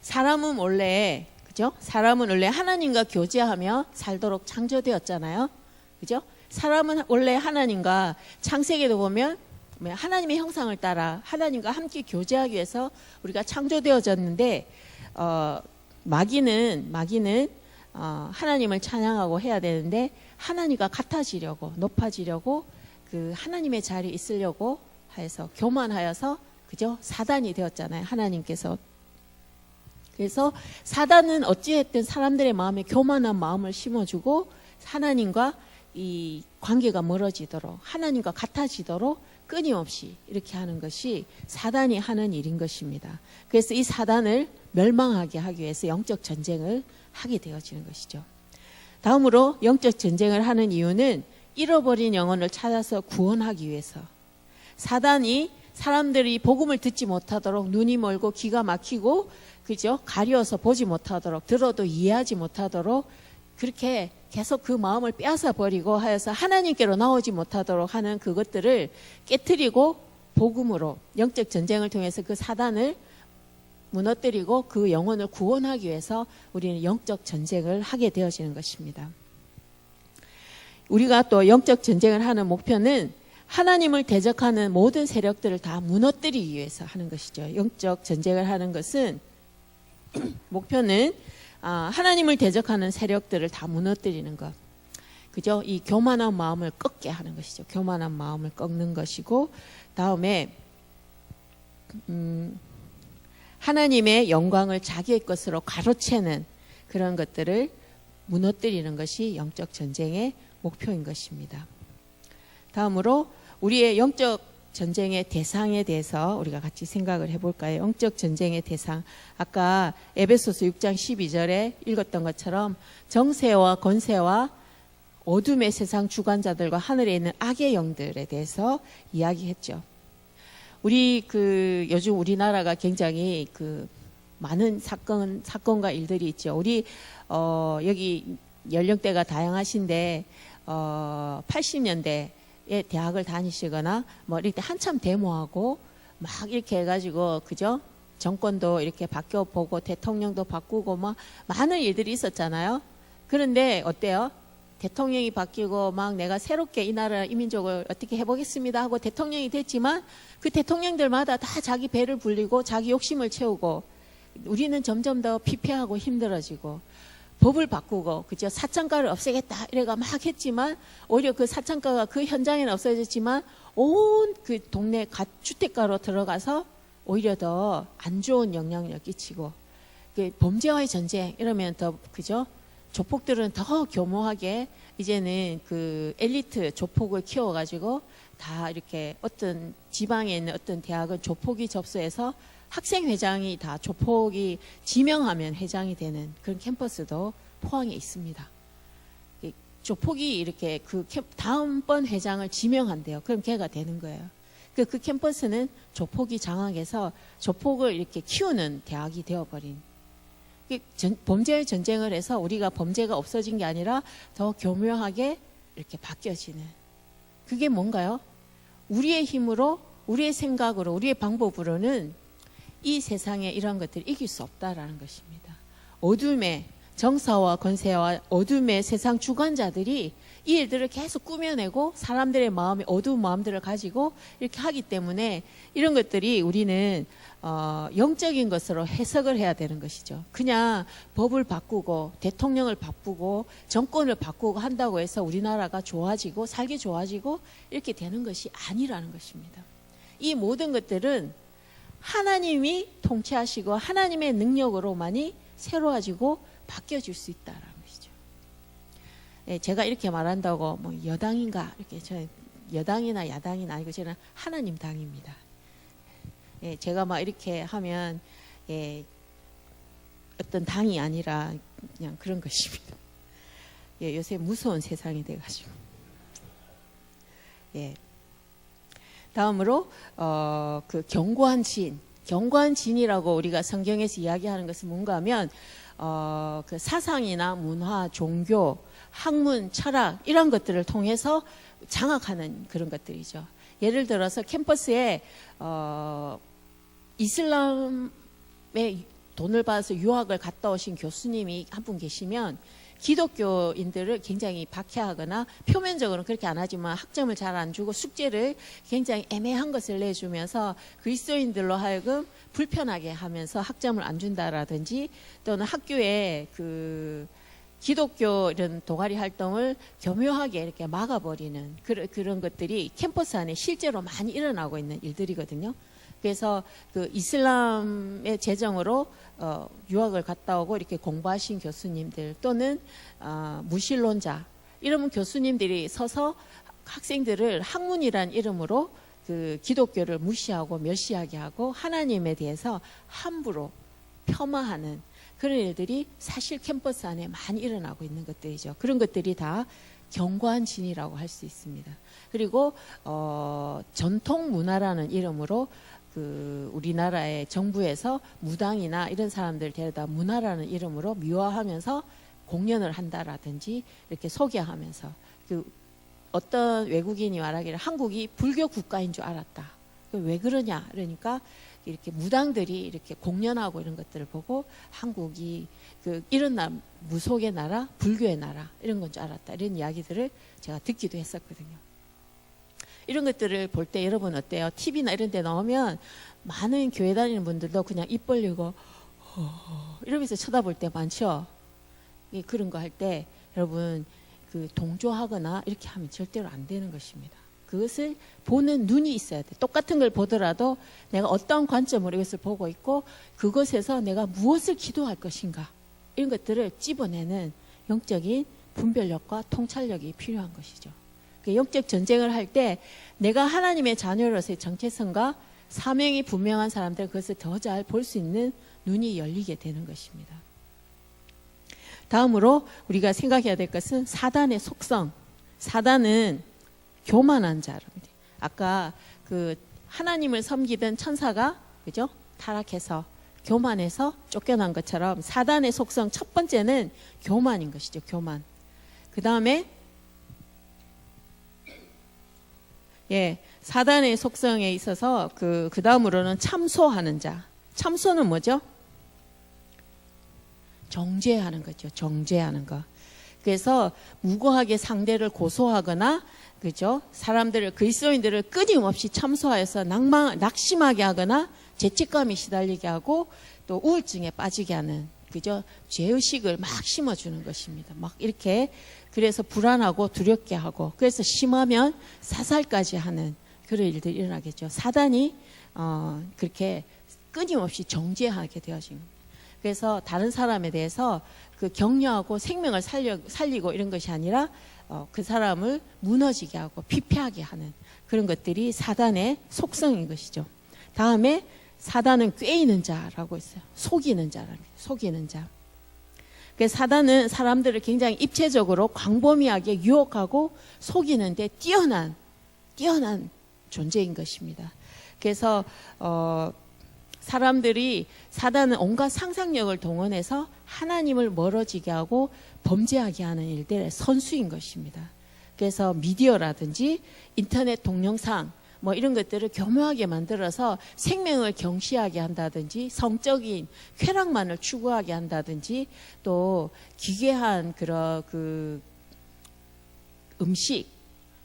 사람은 원래 하나님과 교제하며 살도록 창조되었잖아요. 그죠? 사람은 원래 하나님과 창세기도 보면 하나님의 형상을 따라 하나님과 함께 교제하기 위해서 우리가 창조되어졌는데, 마귀는 하나님을 찬양하고 해야 되는데 하나님과 같아지려고, 높아지려고, 그 하나님의 자리에 있으려고 해서 교만하여서, 그죠? 사단이 되었잖아요. 하나님께서. 그래서 사단은 어찌했든 사람들의 마음에 교만한 마음을 심어주고 하나님과 이 관계가 멀어지도록, 하나님과 같아지도록 끊임없이 이렇게 하는 것이 사단이 하는 일인 것입니다. 그래서 이 사단을 멸망하게 하기 위해서 영적 전쟁을 하게 되어지는 것이죠. 다음으로 영적 전쟁을 하는 이유는 잃어버린 영혼을 찾아서 구원하기 위해서. 사단이 사람들이 복음을 듣지 못하도록 눈이 멀고 귀가 막히고, 그죠? 가려서 보지 못하도록, 들어도 이해하지 못하도록 그렇게 계속 그 마음을 빼앗아 버리고 하여서 하나님께로 나오지 못하도록 하는 그것들을 깨트리고 복음으로 영적 전쟁을 통해서 그 사단을 무너뜨리고 그 영혼을 구원하기 위해서 우리는 영적 전쟁을 하게 되어지는 것입니다. 우리가 또 영적 전쟁을 하는 목표는 하나님을 대적하는 모든 세력들을 다 무너뜨리기 위해서 하는 것이죠. 영적 전쟁을 하는 것은 목표는 하나님을 대적하는 세력들을 다 무너뜨리는 것. 그죠? 이 교만한 마음을 꺾게 하는 것이죠. 교만한 마음을 꺾는 것이고, 다음에 하나님의 영광을 자기의 것으로 가로채는 그런 것들을 무너뜨리는 것이 영적 전쟁의 목표인 것입니다. 다음으로 우리의 영적 전쟁의 대상에 대해서 우리가 같이 생각을 해볼까요? 영적 전쟁의 대상. 아까 에베소서 6장 12절에 읽었던 것처럼 정세와 권세와 어둠의 세상 주관자들과 하늘에 있는 악의 영들에 대해서 이야기했죠. 요즘 우리나라가 굉장히 많은 사건과 일들이 있죠. 우리 여기 연령대가 다양하신데 80년대 대학을 다니시거나 이렇게 한참 데모하고 막 이렇게 해가지고, 그죠? 정권도 이렇게 바뀌어보고 대통령도 바꾸고 많은 일들이 있었잖아요. 그런데 어때요? 대통령이 바뀌고 막 내가 새롭게 이 나라 이민족을 어떻게 해보겠습니다 하고 대통령이 됐지만 그 대통령들마다 다 자기 배를 불리고 자기 욕심을 채우고, 우리는 점점 더 피폐하고 힘들어지고, 법을 바꾸고, 그죠? 사창가를 없애겠다 이래가 막 했지만 오히려 그 사창가가 그 현장에는 없어졌지만 온 그 동네 주택가로 들어가서 오히려 더 안 좋은 영향력을 끼치고, 범죄와의 전쟁 이러면 더, 그죠? 조폭들은 더 교모하게 이제는 그 엘리트 조폭을 키워가지고 다 이렇게 어떤 지방에 있는 어떤 대학은 조폭이 접수해서 학생회장이 다 조폭이 지명하면 회장이 되는 그런 캠퍼스도 포항에 있습니다. 조폭이 이렇게 다음번 회장을 지명한대요. 그럼 걔가 되는 거예요. 그 캠퍼스는 조폭이 장악해서 조폭을 이렇게 키우는 대학이 되어버린. 범죄의 전쟁을 해서 우리가 범죄가 없어진 게 아니라 더 교묘하게 이렇게 바뀌어지는. 그게 뭔가요? 우리의 힘으로, 우리의 생각으로, 우리의 방법으로는 이 세상에 이런 것들을 이길 수 없다라는 것입니다. 어둠의 정사와 권세와 어둠의 세상 주관자들이 이 일들을 계속 꾸며내고 사람들의 마음에 어두운 마음들을 가지고 이렇게 하기 때문에 이런 것들이 우리는 영적인 것으로 해석을 해야 되는 것이죠. 그냥 법을 바꾸고 대통령을 바꾸고 정권을 바꾸고 한다고 해서 우리나라가 좋아지고 살기 좋아지고 이렇게 되는 것이 아니라는 것입니다. 이 모든 것들은 하나님이 통치하시고 하나님의 능력으로만이 새로워지고 바뀌어질 수 있다는 것이죠. 예, 제가 이렇게 말한다고 뭐 여당인가 이렇게 저 여당이나 야당이나 아니고 저는 하나님 당입니다. 예, 제가 막 이렇게 하면 예, 어떤 당이 아니라 그냥 그런 것입니다. 예, 요새 무서운 세상이 돼가지고. 예. 다음으로 그 견고한 진이라고 우리가 성경에서 이야기하는 것은 뭔가 하면 그 사상이나 문화, 종교, 학문, 철학 이런 것들을 통해서 장악하는 그런 것들이죠. 예를 들어서 캠퍼스에 이슬람의 돈을 받아서 유학을 갔다 오신 교수님이 한 분 계시면 기독교인들을 굉장히 박해하거나 표면적으로는 그렇게 안 하지만 학점을 잘 안 주고 숙제를 굉장히 애매한 것을 내주면서 그리스도인들로 하여금 불편하게 하면서 학점을 안 준다라든지 또는 학교에 그 기독교 이런 동아리 활동을 교묘하게 이렇게 막아버리는 그런 것들이 캠퍼스 안에 실제로 많이 일어나고 있는 일들이거든요. 그래서 그 이슬람의 재정으로 유학을 갔다 오고 이렇게 공부하신 교수님들 또는 무신론자 이런 교수님들이 서서 학생들을 학문이란 이름으로 그 기독교를 무시하고 멸시하게 하고 하나님에 대해서 함부로 폄하하는 그런 일들이 사실 캠퍼스 안에 많이 일어나고 있는 것들이죠. 그런 것들이 다 견고한 진이라고 할 수 있습니다. 그리고 전통 문화라는 이름으로 그 우리나라의 정부에서 무당이나 이런 사람들 데려다 문화라는 이름으로 미화하면서 공연을 한다라든지 이렇게 소개하면서 그 어떤 외국인이 말하기를 한국이 불교 국가인 줄 알았다. 왜 그러냐? 그러니까 이렇게 무당들이 이렇게 공연하고 이런 것들을 보고 한국이 그 이런 무속의 나라, 불교의 나라 이런 건 줄 알았다. 이런 이야기들을 제가 듣기도 했었거든요. 이런 것들을 볼 때 여러분 어때요? TV나 이런 데 나오면 많은 교회 다니는 분들도 그냥 입 벌리고 이러면서 쳐다볼 때 많죠? 그런 거 할 때 여러분 그 동조하거나 이렇게 하면 절대로 안 되는 것입니다. 그것을 보는 눈이 있어야 돼. 똑같은 걸 보더라도 내가 어떤 관점으로 이것을 보고 있고 그것에서 내가 무엇을 기도할 것인가 이런 것들을 찝어내는 영적인 분별력과 통찰력이 필요한 것이죠. 영적 전쟁을 할 때 내가 하나님의 자녀로서의 정체성과 사명이 분명한 사람들은 그것을 더 잘 볼 수 있는 눈이 열리게 되는 것입니다. 다음으로 우리가 생각해야 될 것은 사단의 속성. 사단은 교만한 자랍니다. 아까 그 하나님을 섬기던 천사가 그죠? 타락해서 교만해서 쫓겨난 것처럼 사단의 속성 첫 번째는 교만인 것이죠. 교만. 그 다음에 사단의 속성에 있어서 그 다음으로는 참소하는 자. 참소는 뭐죠? 정죄하는 거죠. 정죄하는 거. 그래서 무고하게 상대를 고소하거나 그죠? 사람들을 그리스도인들을 끊임없이 참소하여서 낙심하게 하거나 죄책감이 시달리게 하고 또 우울증에 빠지게 하는 그죠? 죄의식을 막 심어주는 것입니다. 막 이렇게 그래서 불안하고 두렵게 하고 그래서 심하면 사살까지 하는 그런 일들이 일어나겠죠. 사단이 그렇게 끊임없이 정죄하게 되어진 겁니다. 그래서 다른 사람에 대해서 그 격려하고 생명을 살리고 이런 것이 아니라 그 사람을 무너지게 하고 피폐하게 하는 그런 것들이 사단의 속성인 것이죠. 다음에 사단은 꾀이는 자라고 있어요. 속이는 자랍니다. 속이는 자. 그래서 사단은 사람들을 굉장히 입체적으로 광범위하게 유혹하고 속이는데 뛰어난 존재인 것입니다. 그래서 사람들이 사단은 온갖 상상력을 동원해서 하나님을 멀어지게 하고 범죄하게 하는 일들의 선수인 것입니다. 그래서 미디어라든지 인터넷 동영상 뭐 이런 것들을 교묘하게 만들어서 생명을 경시하게 한다든지 성적인 쾌락만을 추구하게 한다든지 또 기괴한 그런 그 음식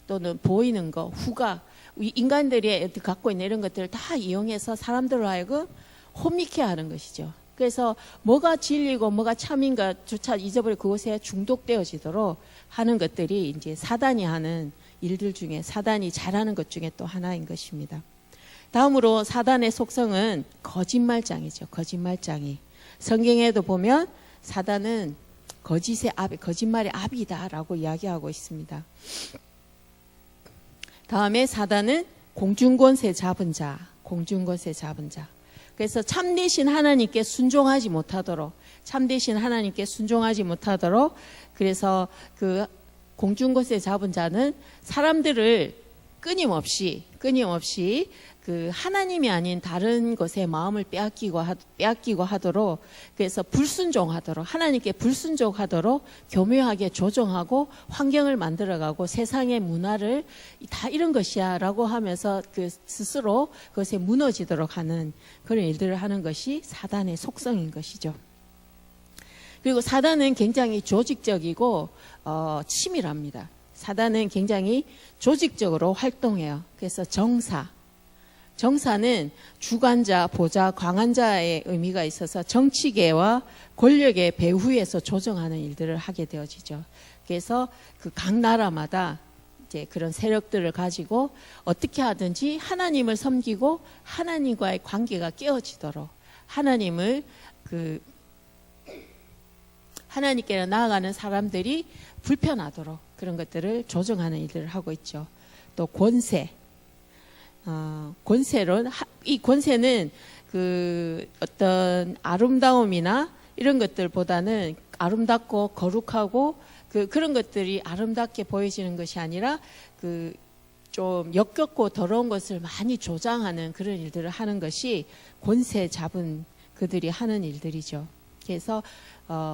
또는 보이는 거, 후각 인간들이 갖고 있는 이런 것들을 다 이용해서 사람들로 하여금 혼미케 하는 것이죠. 그래서 뭐가 진리고 뭐가 참인가조차 잊어버려 그것에 중독되어지도록 하는 것들이 이제 사단이 하는 일들 중에 사단이 잘하는 것 중에 또 하나인 것입니다. 다음으로 사단의 속성은 거짓말장이죠. 거짓말장이. 성경에도 보면 사단은 거짓말의 아비다라고 이야기하고 있습니다. 다음에 사단은 공중권세 잡은 자. 그래서 참되신 하나님께 순종하지 못하도록, 그래서 그 공중권세 잡은 자는 사람들을 끊임없이 그 하나님이 아닌 다른 것에 마음을 빼앗기고 하도록, 그래서 하나님께 불순종하도록 교묘하게 조정하고 환경을 만들어가고 세상의 문화를 다 이런 것이야 라고 하면서 그 스스로 그것에 무너지도록 하는 그런 일들을 하는 것이 사단의 속성인 것이죠. 그리고 사단은 굉장히 조직적이고 치밀합니다. 사단은 굉장히 조직적으로 활동해요. 그래서 정사는 주관자, 보좌, 광한자의 의미가 있어서 정치계와 권력의 배후에서 조정하는 일들을 하게 되어지죠. 그래서 그 각 나라마다 이제 그런 세력들을 가지고 어떻게 하든지 하나님을 섬기고 하나님과의 관계가 깨어지도록 하나님께로 나아가는 사람들이 불편하도록 그런 것들을 조정하는 일들을 하고 있죠. 또 이 권세는 그 어떤 아름다움이나 이런 것들보다는 아름답고 거룩하고 그런 것들이 아름답게 보여지는 것이 아니라 그 좀 역겹고 더러운 것을 많이 조장하는 그런 일들을 하는 것이 권세 잡은 그들이 하는 일들이죠. 그래서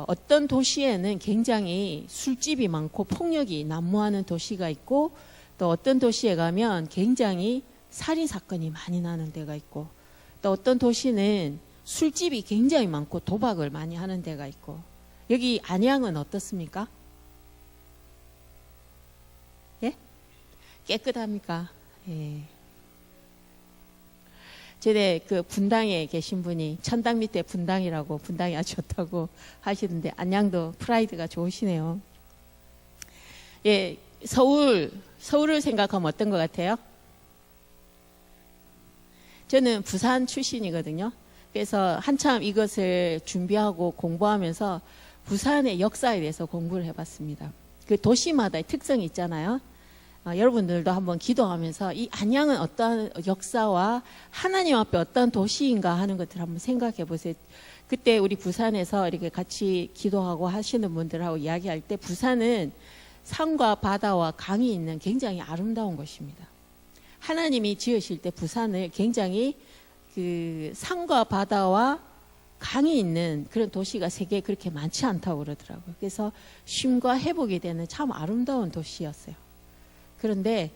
어떤 도시에는 굉장히 술집이 많고 폭력이 난무하는 도시가 있고, 또 어떤 도시에 가면 굉장히 살인 사건이 많이 나는 데가 있고, 또 어떤 도시는 술집이 굉장히 많고 도박을 많이 하는 데가 있고. 여기 안양은 어떻습니까? 예? 깨끗합니까? 예. 전에 그 분당에 계신 분이 천당 밑에 분당이라고, 분당이 아주 좋다고 하시던데 안양도 프라이드가 좋으시네요. 예, 서울을 생각하면 어떤 것 같아요? 저는 부산 출신이거든요. 그래서 한참 이것을 준비하고 공부하면서 부산의 역사에 대해서 공부를 해봤습니다. 그 도시마다의 특성이 있잖아요. 여러분들도 한번 기도하면서 이 안양은 어떠한 역사와 하나님 앞에 어떤 도시인가 하는 것들을 한번 생각해 보세요. 그때 우리 부산에서 이렇게 같이 기도하고 하시는 분들하고 이야기할 때 부산은 산과 바다와 강이 있는 굉장히 아름다운 곳입니다. 하나님이 지으실 때 부산을 굉장히 그 산과 바다와 강이 있는 그런 도시가 세계에 그렇게 많지 않다고 그러더라고요. 그래서 쉼과 회복이 되는 참 아름다운 도시였어요. 그런데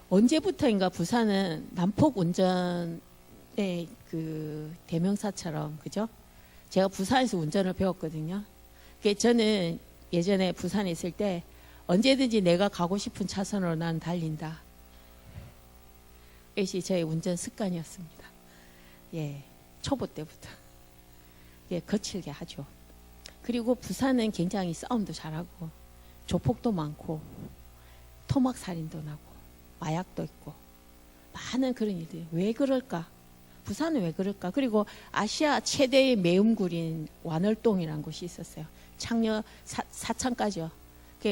언제부터인가 부산은 난폭 운전의 그 대명사처럼, 그죠? 제가 부산에서 운전을 배웠거든요. 저는 예전에 부산에 있을 때 언제든지 내가 가고 싶은 차선으로 난 달린다. 이것이 저의 운전 습관이었습니다. 예, 초보 때부터. 예, 거칠게 하죠. 그리고 부산은 굉장히 싸움도 잘하고 조폭도 많고 토막살인도 나고 마약도 있고 많은 그런 일들이. 왜 그럴까? 부산은 왜 그럴까? 그리고 아시아 최대의 매음굴인 완월동이라는 곳이 있었어요. 창녀 사창까지요.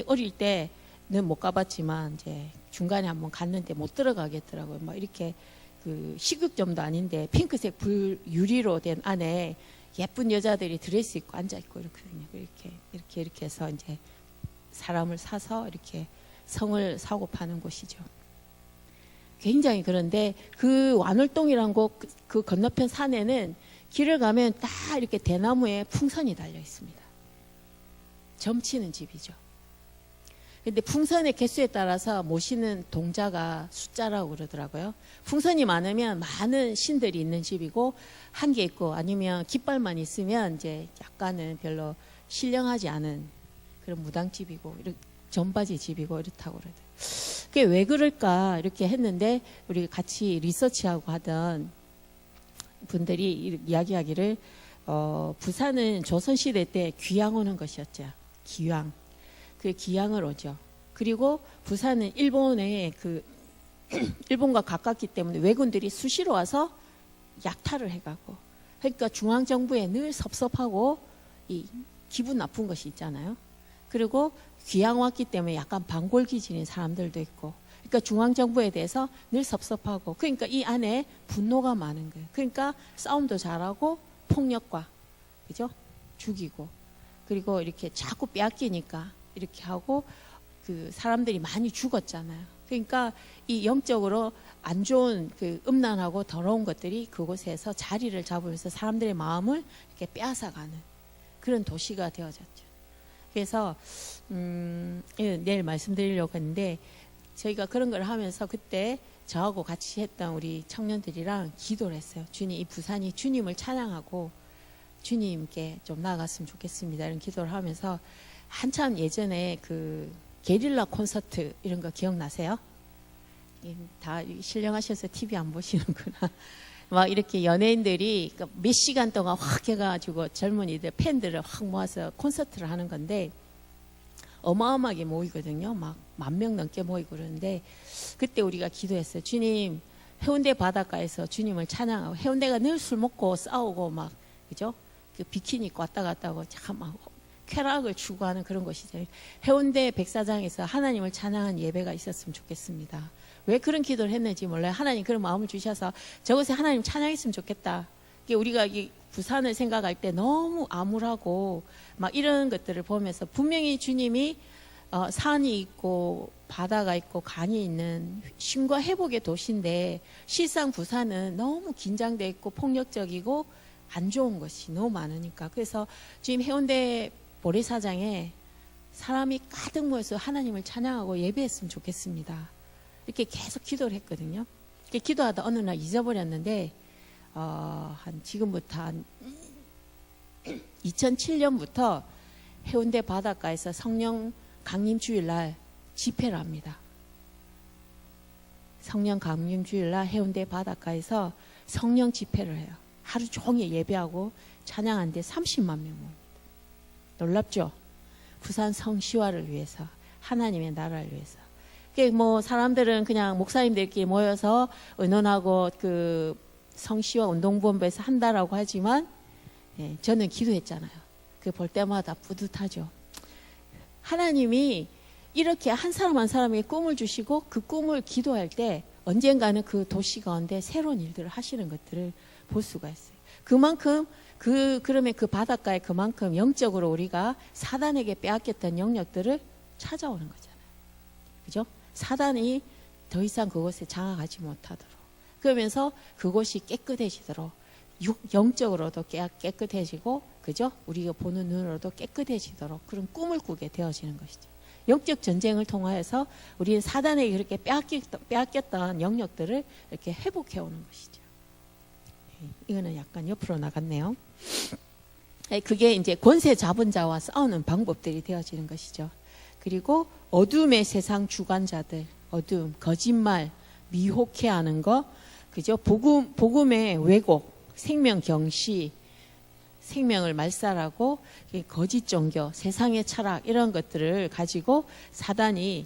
어릴 때는 못 가봤지만 이제 중간에 한번 갔는데 못 들어가겠더라고요. 막 이렇게 그 식육점도 아닌데 핑크색 유리로 된 안에 예쁜 여자들이 드레스 입고 앉아 있고 이렇거든요. 이렇게 해서 이제 사람을 사서 이렇게 성을 사고 파는 곳이죠. 굉장히. 그런데 그 완월동이란 곳 그 건너편 산에는 길을 가면 딱 이렇게 대나무에 풍선이 달려 있습니다. 점치는 집이죠. 근데 풍선의 개수에 따라서 모시는 동자가 숫자라고 그러더라고요. 풍선이 많으면 많은 신들이 있는 집이고, 한 개 있고 아니면 깃발만 있으면 이제 약간은 별로 신령하지 않은 그런 무당집이고, 전바지 집이고 이렇다고 그러더라고요. 그게 왜 그럴까 이렇게 했는데, 우리 같이 리서치하고 하던 분들이 이야기하기를 부산은 조선시대 때 귀양 오는 것이었죠. 귀양. 그 귀양을 오죠. 그리고 부산은 일본과 가깝기 때문에 왜군들이 수시로 와서 약탈을 해가고, 그러니까 중앙정부에 늘 섭섭하고 이 기분 나쁜 것이 있잖아요. 그리고 귀양 왔기 때문에 약간 반골기질인 사람들도 있고, 그러니까 중앙정부에 대해서 늘 섭섭하고, 그러니까 이 안에 분노가 많은 거예요. 그러니까 싸움도 잘하고 폭력과, 그죠? 죽이고, 그리고 이렇게 자꾸 빼앗기니까 이렇게 하고, 그 사람들이 많이 죽었잖아요. 그러니까 이 영적으로 안 좋은 그 음란하고 더러운 것들이 그곳에서 자리를 잡으면서 사람들의 마음을 이렇게 빼앗아가는 그런 도시가 되어졌죠. 그래서 내일 말씀드리려고 했는데, 저희가 그런 걸 하면서 그때 저하고 같이 했던 우리 청년들이랑 기도를 했어요. 주님, 이 부산이 주님을 찬양하고 주님께 좀 나아갔으면 좋겠습니다. 이런 기도를 하면서, 한참 예전에 그 게릴라 콘서트 이런 거 기억나세요? 다 신령하셔서 TV 안 보시는구나. 막 이렇게 연예인들이 몇 시간 동안 확 해가지고 젊은이들 팬들을 확 모아서 콘서트를 하는 건데, 어마어마하게 모이거든요. 막 10,000명 넘게 모이고 그러는데, 그때 우리가 기도했어요. 주님, 해운대 바닷가에서 주님을 찬양하고, 해운대가 늘 술 먹고 싸우고 막, 그죠? 그 비키니 입고 왔다 갔다 하고 참 막 쾌락을 추구하는 그런 곳이죠. 해운대 백사장에서 하나님을 찬양한 예배가 있었으면 좋겠습니다. 왜 그런 기도를 했는지 몰라요. 하나님 그런 마음을 주셔서 저곳에 하나님 찬양했으면 좋겠다. 우리가 이 부산을 생각할 때 너무 암울하고 막 이런 것들을 보면서, 분명히 주님이 산이 있고 바다가 있고 강이 있는 쉼과 회복의 도시인데, 실상 부산은 너무 긴장돼 있고 폭력적이고 안 좋은 것이 너무 많으니까. 그래서 지금 해운대 모래사장에 사람이 가득 모여서 하나님을 찬양하고 예배했으면 좋겠습니다. 이렇게 계속 기도를 했거든요. 이렇게 기도하다 어느 날 잊어버렸는데, 한 지금부터 한 2007년부터 해운대 바닷가에서 성령 강림 주일날 집회를 합니다. 성령 강림 주일날 해운대 바닷가에서 성령 집회를 해요. 하루 종일 예배하고 찬양하는데 30만 명 모입니다. 놀랍죠? 부산 성시화를 위해서, 하나님의 나라를 위해서. 뭐 사람들은 그냥 목사님들끼리 모여서 의논하고 그 성시화 운동본부에서 한다라고 하지만, 저는 기도했잖아요. 그 볼 때마다 뿌듯하죠. 하나님이 이렇게 한 사람 한 사람에게 꿈을 주시고, 그 꿈을 기도할 때 언젠가는 그 도시 가운데 새로운 일들을 하시는 것들을 볼 수가 있어요. 그만큼 그러면 그 바닷가에 그만큼 영적으로 우리가 사단에게 빼앗겼던 영역들을 찾아오는 거잖아요. 그죠? 사단이 더 이상 그곳에 장악하지 못하도록, 그러면서 그곳이 깨끗해지도록, 영적으로도 깨끗해지고, 그죠? 우리가 보는 눈으로도 깨끗해지도록 그런 꿈을 꾸게 되어지는 것이죠. 영적 전쟁을 통하여서 우리는 사단에게 그렇게 빼앗겼던 영역들을 이렇게 회복해오는 것이죠. 이거는 약간 옆으로 나갔네요. 그게 이제 권세 잡은 자와 싸우는 방법들이 되어지는 것이죠. 그리고 어둠의 세상 주관자들, 어둠, 거짓말, 미혹해하는 거, 그죠? 복음의 왜곡, 생명 경시, 생명을 말살하고 거짓 종교, 세상의 철학, 이런 것들을 가지고 사단이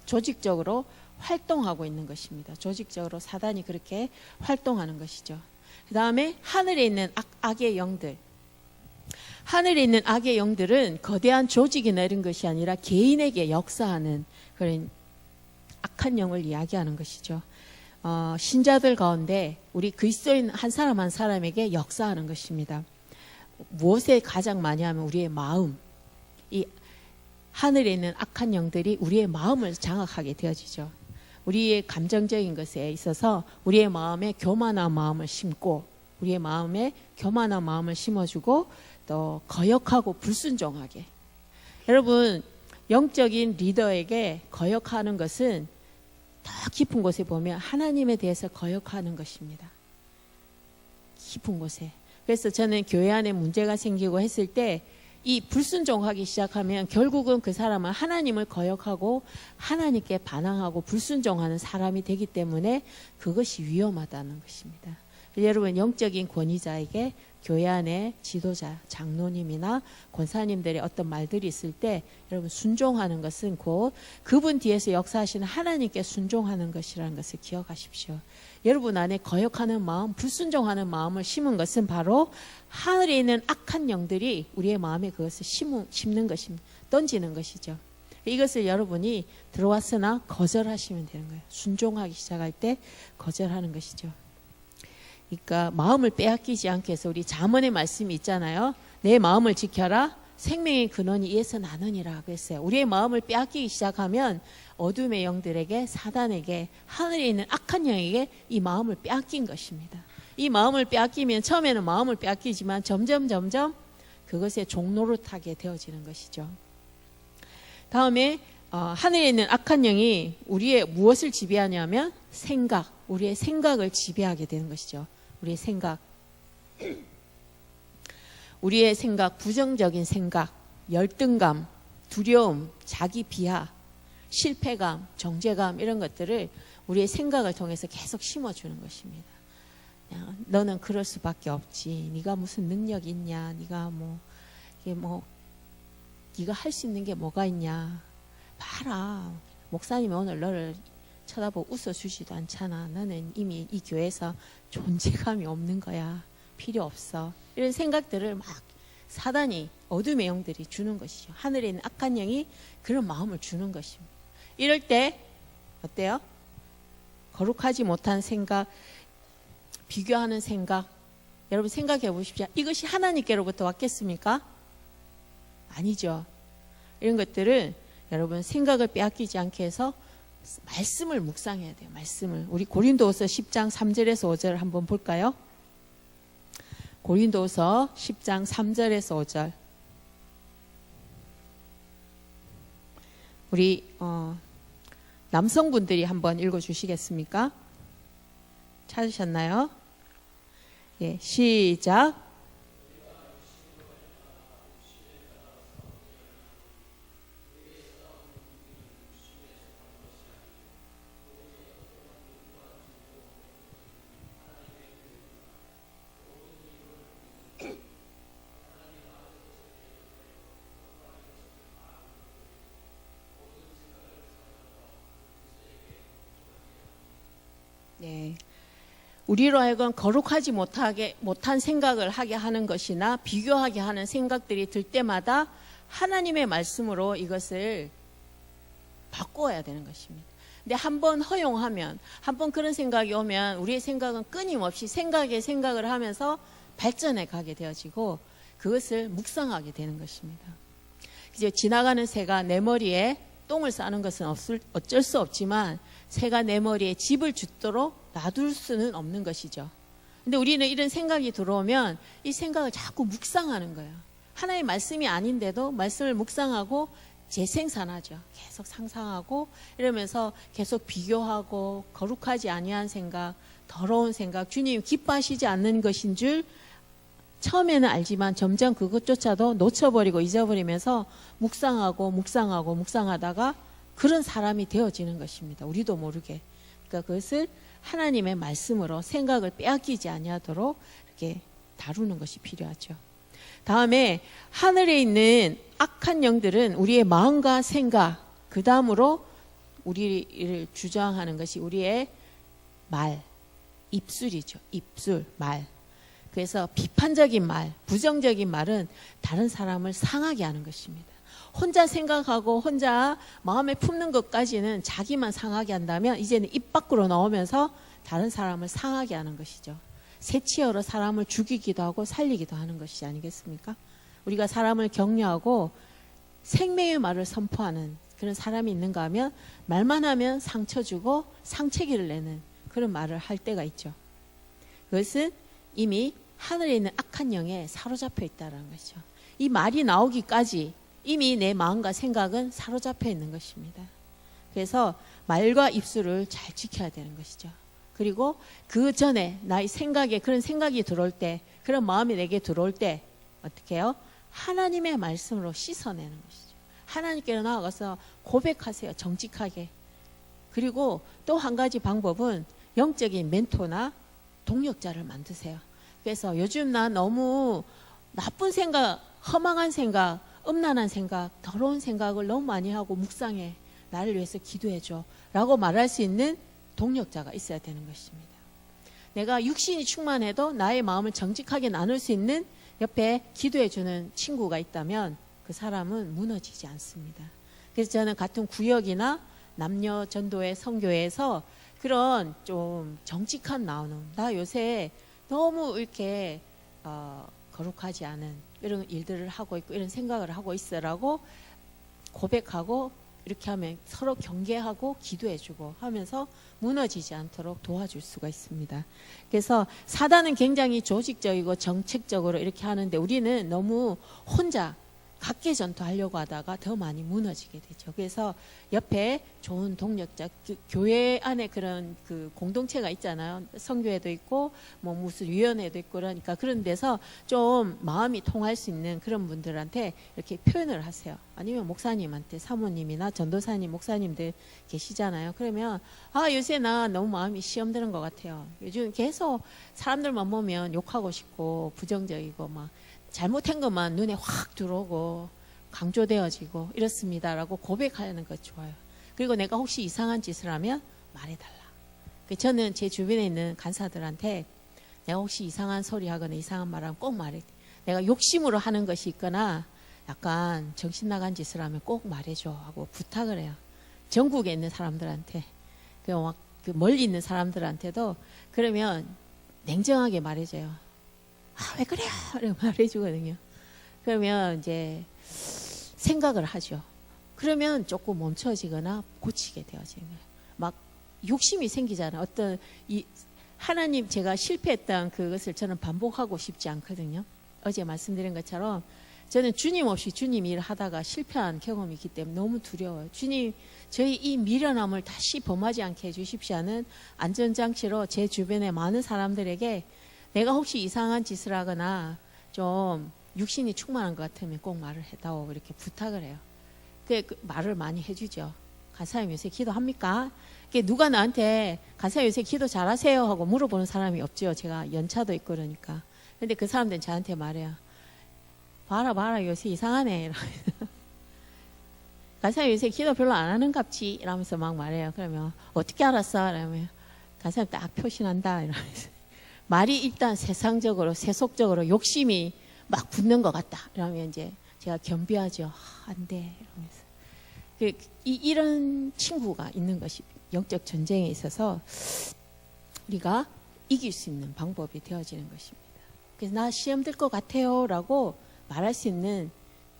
조직적으로 활동하고 있는 것입니다. 조직적으로 사단이 그렇게 활동하는 것이죠. 그 다음에 하늘에 있는 악의 영들. 하늘에 있는 악의 영들은 거대한 조직이 내린 것이 아니라 개인에게 역사하는 그런 악한 영을 이야기하는 것이죠. 신자들 가운데 우리 그리스도인 한 사람 한 사람에게 역사하는 것입니다. 무엇에 가장 많이 하면 우리의 마음, 이 하늘에 있는 악한 영들이 우리의 마음을 장악하게 되어지죠. 우리의 감정적인 것에 있어서 우리의 마음에 교만한 마음을 심고, 우리의 마음에 교만한 마음을 심어주고, 또 거역하고 불순종하게. 여러분, 영적인 리더에게 거역하는 것은 더 깊은 곳에 보면 하나님에 대해서 거역하는 것입니다. 깊은 곳에. 그래서 저는 교회 안에 문제가 생기고 했을 때 이 불순종하기 시작하면 결국은 그 사람은 하나님을 거역하고 하나님께 반항하고 불순종하는 사람이 되기 때문에 그것이 위험하다는 것입니다. 여러분 영적인 권위자에게 교회 안에 지도자, 장로님이나 권사님들의 어떤 말들이 있을 때 여러분 순종하는 것은 곧 그분 뒤에서 역사하시는 하나님께 순종하는 것이라는 것을 기억하십시오. 여러분 안에 거역하는 마음, 불순종하는 마음을 심은 것은 바로 하늘에 있는 악한 영들이 우리의 마음에 그것을 심는 것입니다. 던지는 것이죠. 이것을 여러분이 들어왔으나 거절하시면 되는 거예요. 순종하기 시작할 때 거절하는 것이죠. 그러니까 마음을 빼앗기지 않게 해서 우리 잠언의 말씀이 있잖아요. 내 마음을 지켜라. 생명의 근원이 이에서 나느니라 그랬어요. 우리의 마음을 빼앗기기 시작하면 어둠의 영들에게, 사단에게, 하늘에 있는 악한 영에게 이 마음을 빼앗긴 것입니다. 이 마음을 빼앗기면 처음에는 마음을 빼앗기지만 점점 그것의 종노릇하게 되어지는 것이죠. 다음에 하늘에 있는 악한 영이 우리의 무엇을 지배하냐면 생각, 우리의 생각을 지배하게 되는 것이죠. 우리의 생각. 우리의 생각, 부정적인 생각, 열등감, 두려움, 자기 비하, 실패감, 정죄감 이런 것들을 우리의 생각을 통해서 계속 심어주는 것입니다. 야, 너는 그럴 수밖에 없지. 네가 무슨 능력이 있냐. 네가 네가 할 수 있는 게 뭐가 있냐. 봐라. 목사님이 오늘 너를 쳐다보고 웃어주지도 않잖아. 너는 이미 이 교회에서 존재감이 없는 거야. 필요 없어. 이런 생각들을 막 사단이, 어둠의 영들이 주는 것이죠. 하늘에 있는 악한 영이 그런 마음을 주는 것입니다. 이럴 때 어때요? 거룩하지 못한 생각, 비교하는 생각. 여러분 생각해 보십시오. 이것이 하나님께로부터 왔겠습니까? 아니죠. 이런 것들을 여러분 생각을 빼앗기지 않게 해서 말씀을 묵상해야 돼요. 말씀을. 우리 고린도후서 10장 3절에서 5절 한번 볼까요? 고린도후서 10장 3절에서 5절. 우리 남성분들이 한번 읽어주시겠습니까? 찾으셨나요? 예, 시작. 네. 우리로 하여금 거룩하지 못한 생각을 하게 하는 것이나 비교하게 하는 생각들이 들 때마다 하나님의 말씀으로 이것을 바꿔야 되는 것입니다. 근데 한번 허용하면, 한번 그런 생각이 오면 우리의 생각은 끊임없이 생각을 하면서 발전해 가게 되어지고 그것을 묵상하게 되는 것입니다. 이제 지나가는 새가 내 머리에 똥을 싸는 것은 어쩔 수 없지만 새가 내 머리에 집을 짓도록 놔둘 수는 없는 것이죠. 근데 우리는 이런 생각이 들어오면 이 생각을 자꾸 묵상하는 거예요. 하나의 말씀이 아닌데도 말씀을 묵상하고 재생산하죠. 계속 상상하고 이러면서 계속 비교하고 거룩하지 아니한 생각, 더러운 생각, 주님 기뻐하시지 않는 것인 줄 처음에는 알지만 점점 그것조차도 놓쳐버리고 잊어버리면서 묵상하다가 그런 사람이 되어지는 것입니다. 우리도 모르게. 그러니까 그것을 하나님의 말씀으로 생각을 빼앗기지 아니하도록 이렇게 다루는 것이 필요하죠. 다음에 하늘에 있는 악한 영들은 우리의 마음과 생각, 그 다음으로 우리를 주장하는 것이 우리의 말, 입술이죠. 입술, 말. 그래서 비판적인 말, 부정적인 말은 다른 사람을 상하게 하는 것입니다. 혼자 생각하고 혼자 마음에 품는 것까지는 자기만 상하게 한다면 이제는 입 밖으로 나오면서 다른 사람을 상하게 하는 것이죠. 새치어로 사람을 죽이기도 하고 살리기도 하는 것이 아니겠습니까? 우리가 사람을 격려하고 생명의 말을 선포하는 그런 사람이 있는가 하면 말만 하면 상처 주고 상처기를 내는 그런 말을 할 때가 있죠. 그것은 이미 하늘에 있는 악한 영에 사로잡혀 있다는 것이죠. 이 말이 나오기까지 이미 내 마음과 생각은 사로잡혀 있는 것입니다. 그래서 말과 입술을 잘 지켜야 되는 것이죠. 그리고 그 전에 나의 생각에 그런 생각이 들어올 때, 그런 마음이 내게 들어올 때 어떻게 해요? 하나님의 말씀으로 씻어내는 것이죠. 하나님께로 나아가서 고백하세요. 정직하게. 그리고 또 한 가지 방법은 영적인 멘토나 동력자를 만드세요. 그래서 요즘 나 너무 나쁜 생각, 허망한 생각, 음란한 생각, 더러운 생각을 너무 많이 하고 묵상해. 나를 위해서 기도해줘. 라고 말할 수 있는 동력자가 있어야 되는 것입니다. 내가 육신이 충만해도 나의 마음을 정직하게 나눌 수 있는 옆에 기도해주는 친구가 있다면 그 사람은 무너지지 않습니다. 그래서 저는 같은 구역이나 남녀 전도회 선교회에서 그런 좀 정직한 나누음, 나 요새 너무 이렇게 거룩하지 않은 이런 일들을 하고 있고 이런 생각을 하고 있어라고 고백하고 이렇게 하면 서로 경계하고 기도해주고 하면서 무너지지 않도록 도와줄 수가 있습니다. 그래서 사단은 굉장히 조직적이고 정책적으로 이렇게 하는데 우리는 너무 혼자 각계 전투하려고 하다가 더 많이 무너지게 되죠. 그래서 옆에 좋은 동력자, 교회 안에 그런 그 공동체가 있잖아요. 선교회도 있고 뭐 무슨 위원회도 있고 그러니까 그런 데서 좀 마음이 통할 수 있는 그런 분들한테 이렇게 표현을 하세요. 아니면 목사님한테, 사모님이나 전도사님, 목사님들 계시잖아요. 그러면 요새 나 너무 마음이 시험 드는 것 같아요. 요즘 계속 사람들만 보면 욕하고 싶고 부정적이고 막 잘못한 것만 눈에 확 들어오고 강조되어지고 이렇습니다라고 고백하는 것 좋아요. 그리고 내가 혹시 이상한 짓을 하면 말해달라. 저는 제 주변에 있는 간사들한테 내가 혹시 이상한 소리 하거나 이상한 말 하면 꼭 말해. 내가 욕심으로 하는 것이 있거나 약간 정신 나간 짓을 하면 꼭 말해줘 하고 부탁을 해요. 전국에 있는 사람들한테, 그 멀리 있는 사람들한테도 그러면 냉정하게 말해줘요. 왜 그래요? 이렇게 말해주거든요. 그러면 이제 생각을 하죠. 그러면 조금 멈춰지거나 고치게 되어지는 거예요. 막 욕심이 생기잖아요. 어떤 하나님 제가 실패했던 그것을 저는 반복하고 싶지 않거든요. 어제 말씀드린 것처럼 저는 주님 없이 주님 일을 하다가 실패한 경험이 있기 때문에 너무 두려워요. 주님, 저희 이 미련함을 다시 범하지 않게 해주십시오 하는 안전장치로 제 주변의 많은 사람들에게 내가 혹시 이상한 짓을 하거나 좀 육신이 충만한 것 같으면 꼭 말을 해다오 이렇게 부탁을 해요. 그 말을 많이 해주죠. 간사님 요새 기도합니까? 누가 나한테 간사님 요새 기도 잘하세요 하고 물어보는 사람이 없죠. 제가 연차도 있고 그러니까. 근데 그 사람들은 저한테 말해요. 봐라 요새 이상하네. 간사님 요새 기도 별로 안 하는갑지 이러면서 막 말해요. 그러면 어떻게 알았어? 이러면 간사님 딱 표시난다 이러면서. 말이 일단 세상적으로 세속적으로 욕심이 막 붙는 것 같다. 이러면 이제 제가 겸비하죠. 안 돼. 이러면서. 이런 친구가 있는 것이 영적 전쟁에 있어서 우리가 이길 수 있는 방법이 되어지는 것입니다. 그래서 나 시험 들 것 같아요. 라고 말할 수 있는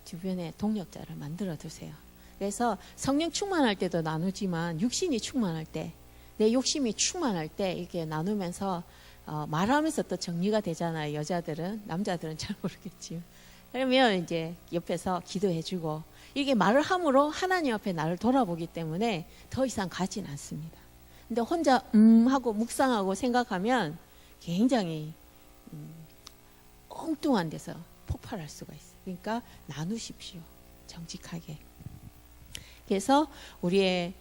주변에 동력자를 만들어 두세요. 그래서 성령 충만할 때도 나누지만 육신이 충만할 때, 내 욕심이 충만할 때 이렇게 나누면서 말하면서 또 정리가 되잖아요. 여자들은, 남자들은 잘 모르겠지만. 그러면 이제 옆에서 기도해주고 이게 말을 함으로 하나님 앞에 나를 돌아보기 때문에 더 이상 가진 않습니다. 근데 혼자 하고 묵상하고 생각하면 굉장히 엉뚱한 데서 폭발할 수가 있어요. 그러니까 나누십시오. 정직하게. 그래서 우리의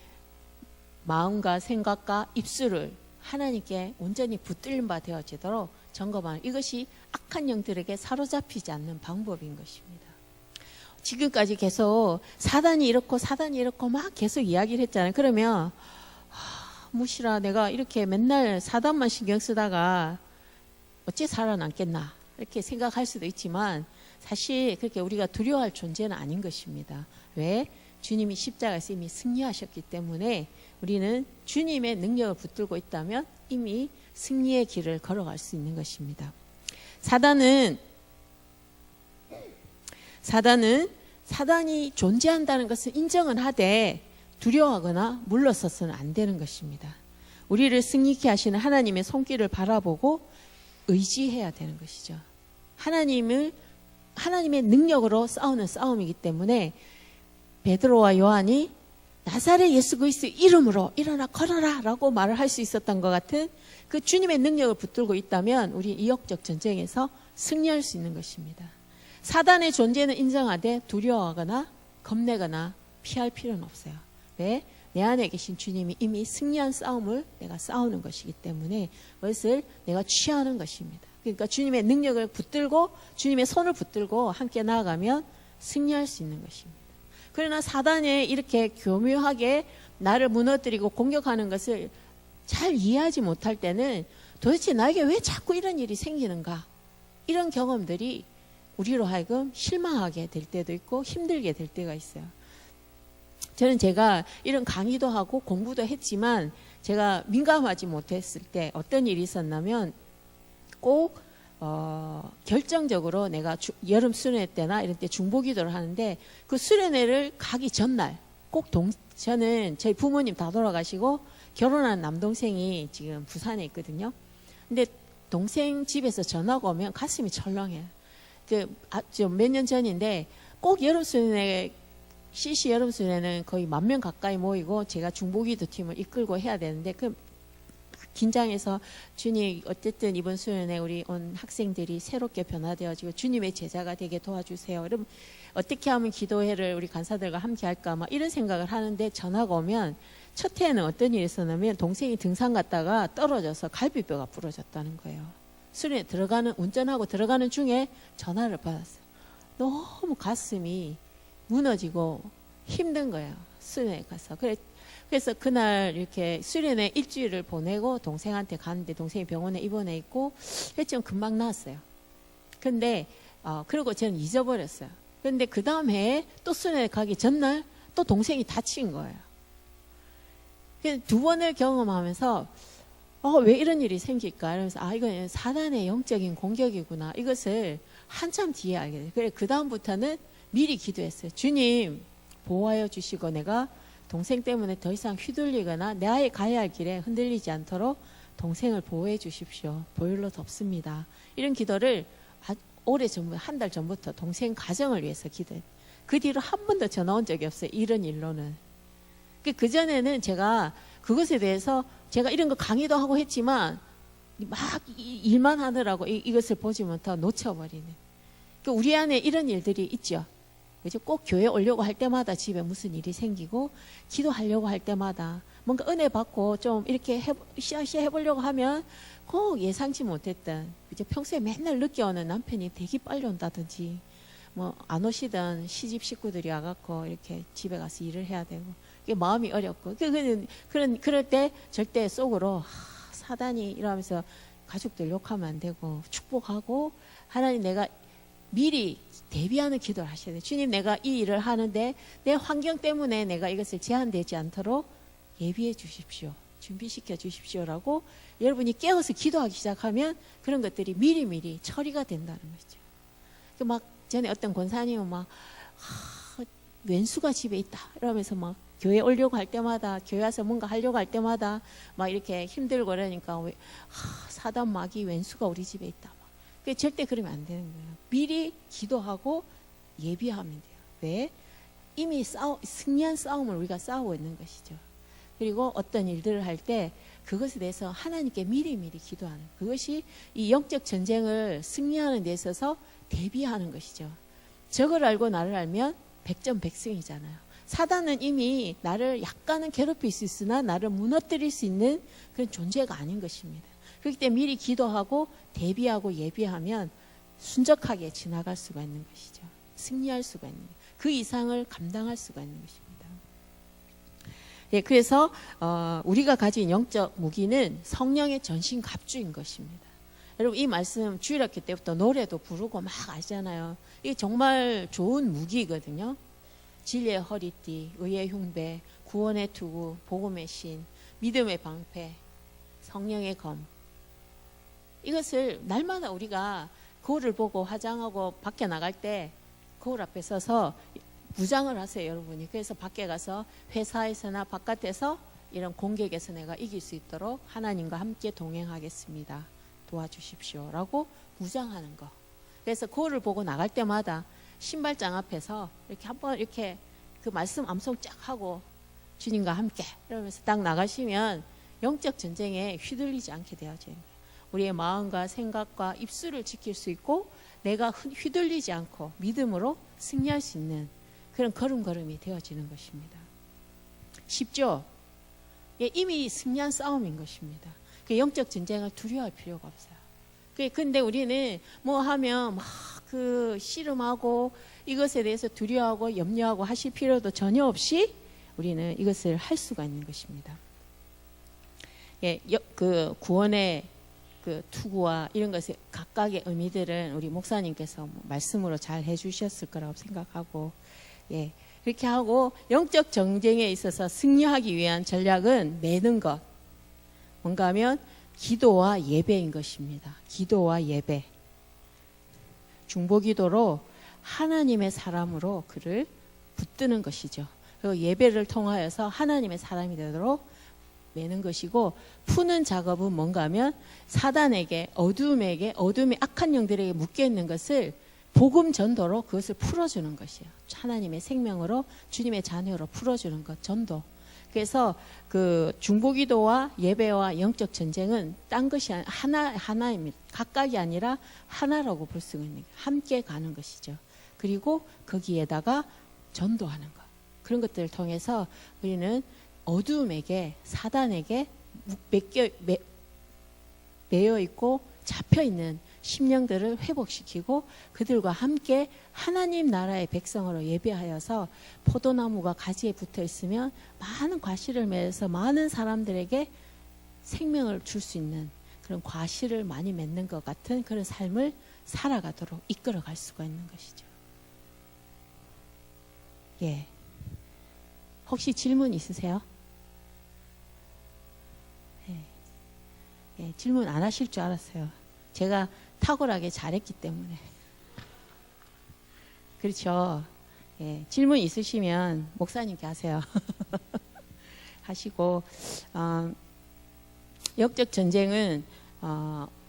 마음과 생각과 입술을 하나님께 온전히 붙들린 바 되어지도록 점검하는, 이것이 악한 영들에게 사로잡히지 않는 방법인 것입니다. 지금까지 계속 사단이 이렇고 막 계속 이야기를 했잖아요. 그러면 무시라, 내가 이렇게 맨날 사단만 신경 쓰다가 어찌 살아남겠나 이렇게 생각할 수도 있지만 사실 그렇게 우리가 두려워할 존재는 아닌 것입니다. 왜? 주님이 십자가에서 이미 승리하셨기 때문에 우리는 주님의 능력을 붙들고 있다면 이미 승리의 길을 걸어갈 수 있는 것입니다. 사단이 존재한다는 것을 인정은 하되 두려워하거나 물러서서는 안 되는 것입니다. 우리를 승리케 하시는 하나님의 손길을 바라보고 의지해야 되는 것이죠. 하나님의 능력으로 싸우는 싸움이기 때문에 베드로와 요한이 나사렛 예수 그리스도 이름으로 일어나 걸어라 라고 말을 할 수 있었던 것 같은 그 주님의 능력을 붙들고 있다면 우리 이 영적 전쟁에서 승리할 수 있는 것입니다. 사단의 존재는 인정하되 두려워하거나 겁내거나 피할 필요는 없어요. 왜? 내 안에 계신 주님이 이미 승리한 싸움을 내가 싸우는 것이기 때문에 그것을 내가 취하는 것입니다. 그러니까 주님의 능력을 붙들고 주님의 손을 붙들고 함께 나아가면 승리할 수 있는 것입니다. 그러나 사단이 이렇게 교묘하게 나를 무너뜨리고 공격하는 것을 잘 이해하지 못할 때는 도대체 나에게 왜 자꾸 이런 일이 생기는가? 이런 경험들이 우리로 하여금 실망하게 될 때도 있고 힘들게 될 때가 있어요. 저는 제가 이런 강의도 하고 공부도 했지만 제가 민감하지 못했을 때 어떤 일이 있었냐면 꼭 결정적으로 내가 여름 수련회 때나 이런 때 중보기도를 하는데 그 수련회를 가기 전날 꼭 저는 저희 부모님 다 돌아가시고 결혼한 남동생이 지금 부산에 있거든요. 근데 동생 집에서 전화가 오면 가슴이 철렁해요. 몇 년 전인데 꼭 여름 수련회 CC 여름 수련회는 거의 10,000명 가까이 모이고 제가 중보기도 팀을 이끌고 해야 되는데 긴장해서 주님 어쨌든 이번 수련회 우리 온 학생들이 새롭게 변화되어지고 주님의 제자가 되게 도와주세요. 그럼 어떻게 하면 기도회를 우리 간사들과 함께 할까 막 이런 생각을 하는데 전화가 오면 첫 해에는 어떤 일이 있었냐면 동생이 등산 갔다가 떨어져서 갈비뼈가 부러졌다는 거예요. 수련회 운전하고 들어가는 중에 전화를 받았어요. 너무 가슴이 무너지고 힘든 거예요. 수련회 가서. 그래서 그날 이렇게 수련회 일주일을 보내고 동생한테 갔는데 동생이 병원에 입원해 있고 좀 금방 나았어요. 근데 그리고 저는 잊어버렸어요. 근데 그 다음 해에 또 수련회 가기 전날 또 동생이 다친 거예요. 그래서 2번을 경험하면서 왜 이런 일이 생길까? 이러면서 이건 사단의 영적인 공격이구나. 이것을 한참 뒤에 알게 돼요. 그래 그 다음부터는 미리 기도했어요. 주님 보호하여 주시고 내가 동생 때문에 더 이상 휘둘리거나 나의 가야 할 길에 흔들리지 않도록 동생을 보호해 주십시오. 보혈로 덮습니다. 이런 기도를 오래전부터 한 달 전부터 동생 가정을 위해서 기도했어요. 그 뒤로 한 번도 전화 온 적이 없어요. 이런 일로는. 그전에는 제가 그것에 대해서 제가 이런 거 강의도 하고 했지만 막 일만 하느라고 이것을 보지 못하고 놓쳐버리는. 우리 안에 이런 일들이 있죠. 그죠? 꼭 교회 오려고 할 때마다 집에 무슨 일이 생기고 기도하려고 할 때마다 뭔가 은혜 받고 좀 이렇게 시작시 해보려고 하면 꼭 예상치 못했던 그죠? 평소에 맨날 늦게 오는 남편이 되게 빨리 온다든지 뭐 안 오시던 시집 식구들이 와갖고 이렇게 집에 가서 일을 해야 되고 이게 마음이 어렵고 그럴 때 절대 속으로 사단이 이러면서 가족들 욕하면 안 되고 축복하고 하나님 내가 미리 대비하는 기도를 하셔야 돼요. 주님 내가 이 일을 하는데 내 환경 때문에 내가 이것을 제한되지 않도록 예비해 주십시오. 준비시켜 주십시오라고 여러분이 깨어서 기도하기 시작하면 그런 것들이 미리미리 처리가 된다는 거죠. 막 전에 어떤 권사님은 막 왼수가 집에 있다 이러면서 막 교회 오려고 할 때마다 교회 와서 뭔가 하려고 할 때마다 막 이렇게 힘들고 그러니까 사단 마귀 왼수가 우리 집에 있다. 절대 그러면 안 되는 거예요. 미리 기도하고 예비하면 돼요. 왜? 이미 승리한 싸움을 우리가 싸우고 있는 것이죠. 그리고 어떤 일들을 할 때 그것에 대해서 하나님께 미리미리 기도하는 그것이 이 영적 전쟁을 승리하는 데 있어서 대비하는 것이죠. 저걸 알고 나를 알면 백전백승이잖아요. 사단은 이미 나를 약간은 괴롭힐 수 있으나 나를 무너뜨릴 수 있는 그런 존재가 아닌 것입니다. 그렇기 때문에 미리 기도하고 대비하고 예비하면 순적하게 지나갈 수가 있는 것이죠. 승리할 수가 있는 거예요. 그 이상을 감당할 수가 있는 것입니다. 예, 그래서 우리가 가진 영적 무기는 성령의 전신 갑주인 것입니다. 여러분 이 말씀 주일학교 때부터 노래도 부르고 막 아시잖아요. 이게 정말 좋은 무기거든요. 진리의 허리띠, 의의 흉배, 구원의 투구, 복음의 신, 믿음의 방패, 성령의 검. 이것을 날마다 우리가 거울을 보고 화장하고 밖에 나갈 때 거울 앞에 서서 무장을 하세요, 여러분이. 그래서 밖에 가서 회사에서나 바깥에서 이런 공격에서 내가 이길 수 있도록 하나님과 함께 동행하겠습니다. 도와주십시오. 라고 무장하는 거. 그래서 거울을 보고 나갈 때마다 신발장 앞에서 이렇게 한번 이렇게 그 말씀 암송 쫙 하고 주님과 함께 이러면서 딱 나가시면 영적 전쟁에 휘둘리지 않게 되어져요. 우리의 마음과 생각과 입술을 지킬 수 있고 내가 휘둘리지 않고 믿음으로 승리할 수 있는 그런 걸음걸음이 되어지는 것입니다. 쉽죠? 예, 이미 승리한 싸움인 것입니다. 그 영적 전쟁을 두려워할 필요가 없어요. 근데 우리는 뭐 하면 막 그 씨름하고 이것에 대해서 두려워하고 염려하고 하실 필요도 전혀 없이 우리는 이것을 할 수가 있는 것입니다. 예, 그 구원의 그 투구와 이런 것의 각각의 의미들은 우리 목사님께서 말씀으로 잘 해주셨을 거라고 생각하고, 예, 그렇게 하고 영적 전쟁에 있어서 승리하기 위한 전략은 매는 것. 뭔가 하면 기도와 예배인 것입니다. 기도와 예배. 중보기도로 하나님의 사람으로 그를 붙드는 것이죠. 그리고 예배를 통하여서 하나님의 사람이 되도록 매는 것이고, 푸는 작업은 뭔가 하면 사단에게, 어둠의 악한 영들에게 묶여있는 것을 복음 전도로 그것을 풀어주는 것이에요. 하나님의 생명으로, 주님의 자녀로 풀어주는 것, 전도. 그래서 그 중보기도와 예배와 영적 전쟁은 딴 것이 하나입니다. 각각이 아니라 하나라고 볼 수가 있는 거예요. 함께 가는 것이죠. 그리고 거기에다가 전도하는 것. 그런 것들을 통해서 우리는 어둠에게, 사단에게 매여 있고 잡혀 있는 심령들을 회복시키고 그들과 함께 하나님 나라의 백성으로 예배하여서 포도나무가 가지에 붙어 있으면 많은 과실을 맺어서 많은 사람들에게 생명을 줄 수 있는 그런 과실을 많이 맺는 것 같은 그런 삶을 살아가도록 이끌어갈 수가 있는 것이죠. 예. 혹시 질문 있으세요? 예, 질문 안 하실 줄 알았어요. 제가 탁월하게 잘했기 때문에. 그렇죠. 예, 질문 있으시면 목사님께 하세요. 하시고, 영적 전쟁은,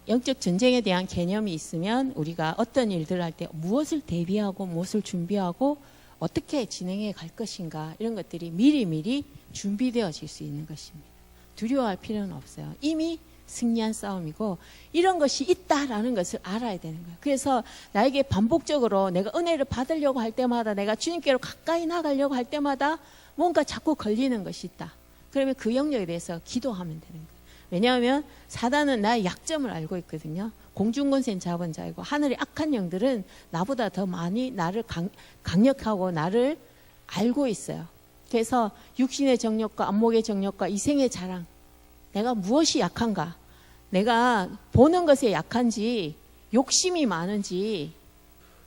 영적 전쟁에 대한 개념이 있으면 우리가 어떤 일들을 할 때 무엇을 대비하고 무엇을 준비하고 어떻게 진행해 갈 것인가, 이런 것들이 미리미리 준비되어질 수 있는 것입니다. 두려워할 필요는 없어요. 이미 승리한 싸움이고 이런 것이 있다라는 것을 알아야 되는 거예요. 그래서 나에게 반복적으로 내가 은혜를 받으려고 할 때마다, 내가 주님께로 가까이 나가려고 할 때마다 뭔가 자꾸 걸리는 것이 있다. 그러면 그 영역에 대해서 기도하면 되는 거예요. 왜냐하면 사단은 나의 약점을 알고 있거든요. 공중권세는 잡은 자이고 하늘의 악한 영들은 나보다 더 많이 나를 강력하고 나를 알고 있어요. 그래서 육신의 정욕과 안목의 정욕과 이생의 자랑, 내가 무엇이 약한가? 내가 보는 것에 약한지, 욕심이 많은지,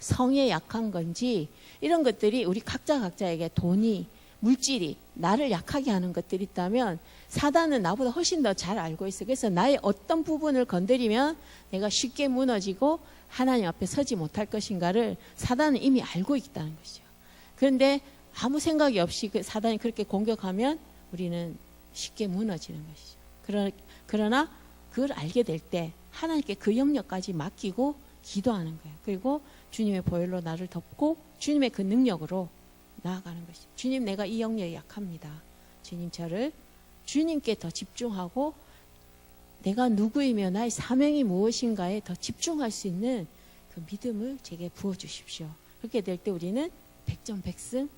성에 약한 건지, 이런 것들이 우리 각자에게 돈이, 물질이 나를 약하게 하는 것들이 있다면 사단은 나보다 훨씬 더 잘 알고 있어요. 그래서 나의 어떤 부분을 건드리면 내가 쉽게 무너지고 하나님 앞에 서지 못할 것인가를 사단은 이미 알고 있다는 것이죠. 그런데 아무 생각이 없이 사단이 그렇게 공격하면 우리는 쉽게 무너지는 것이죠. 그러나 그걸 알게 될 때 하나님께 그 영역까지 맡기고 기도하는 거예요. 그리고 주님의 보혈로 나를 덮고 주님의 그 능력으로 나아가는 것이죠. 주님, 내가 이 영역에 약합니다. 주님, 저를 주님께 더 집중하고 내가 누구이며 나의 사명이 무엇인가에 더 집중할 수 있는 그 믿음을 제게 부어주십시오. 그렇게 될 때 우리는 백전백승,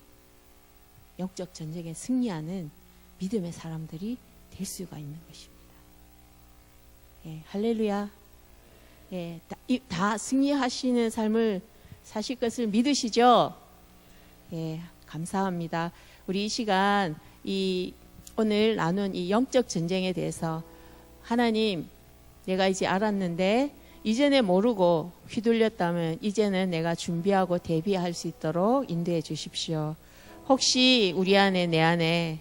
영적 전쟁에 승리하는 믿음의 사람들이 될 수가 있는 것입니다. 예, 할렐루야. 예, 다 승리하시는 삶을 사실 것을 믿으시죠? 예, 감사합니다. 우리 이 시간, 오늘 나눈 이 영적 전쟁에 대해서 하나님, 내가 이제 알았는데 이전에 모르고 휘둘렸다면 이제는 내가 준비하고 대비할 수 있도록 인도해 주십시오. 혹시 우리 안에, 내 안에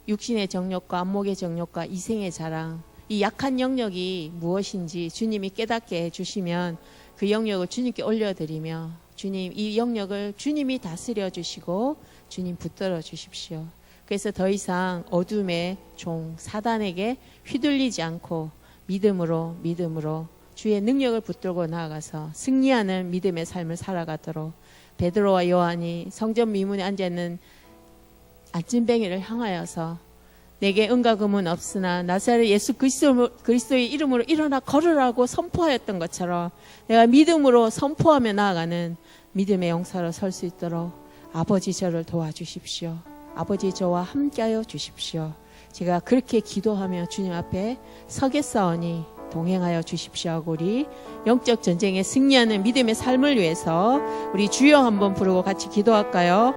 육신의 정욕과 안목의 정욕과 이생의 자랑, 이 약한 영역이 무엇인지 주님이 깨닫게 해주시면 그 영역을 주님께 올려드리며, 주님, 이 영역을 주님이 다스려 주시고 주님 붙들어 주십시오. 그래서 더 이상 어둠의 종 사단에게 휘둘리지 않고 믿음으로 주의 능력을 붙들고 나아가서 승리하는 믿음의 삶을 살아가도록, 베드로와 요한이 성전 미문에 앉아있는 안진뱅이를 향하여서 내게 은과 금은 없으나 나사렛 예수 그리스도의 이름으로 일어나 걸으라고 선포하였던 것처럼 내가 믿음으로 선포하며 나아가는 믿음의 용사로 설 수 있도록 아버지 저를 도와주십시오. 아버지 저와 함께하여 주십시오. 제가 그렇게 기도하며 주님 앞에 서겠사오니 동행하여 주십시오 하고 우리 영적 전쟁에 승리하는 믿음의 삶을 위해서 우리 주여 한번 부르고 같이 기도할까요?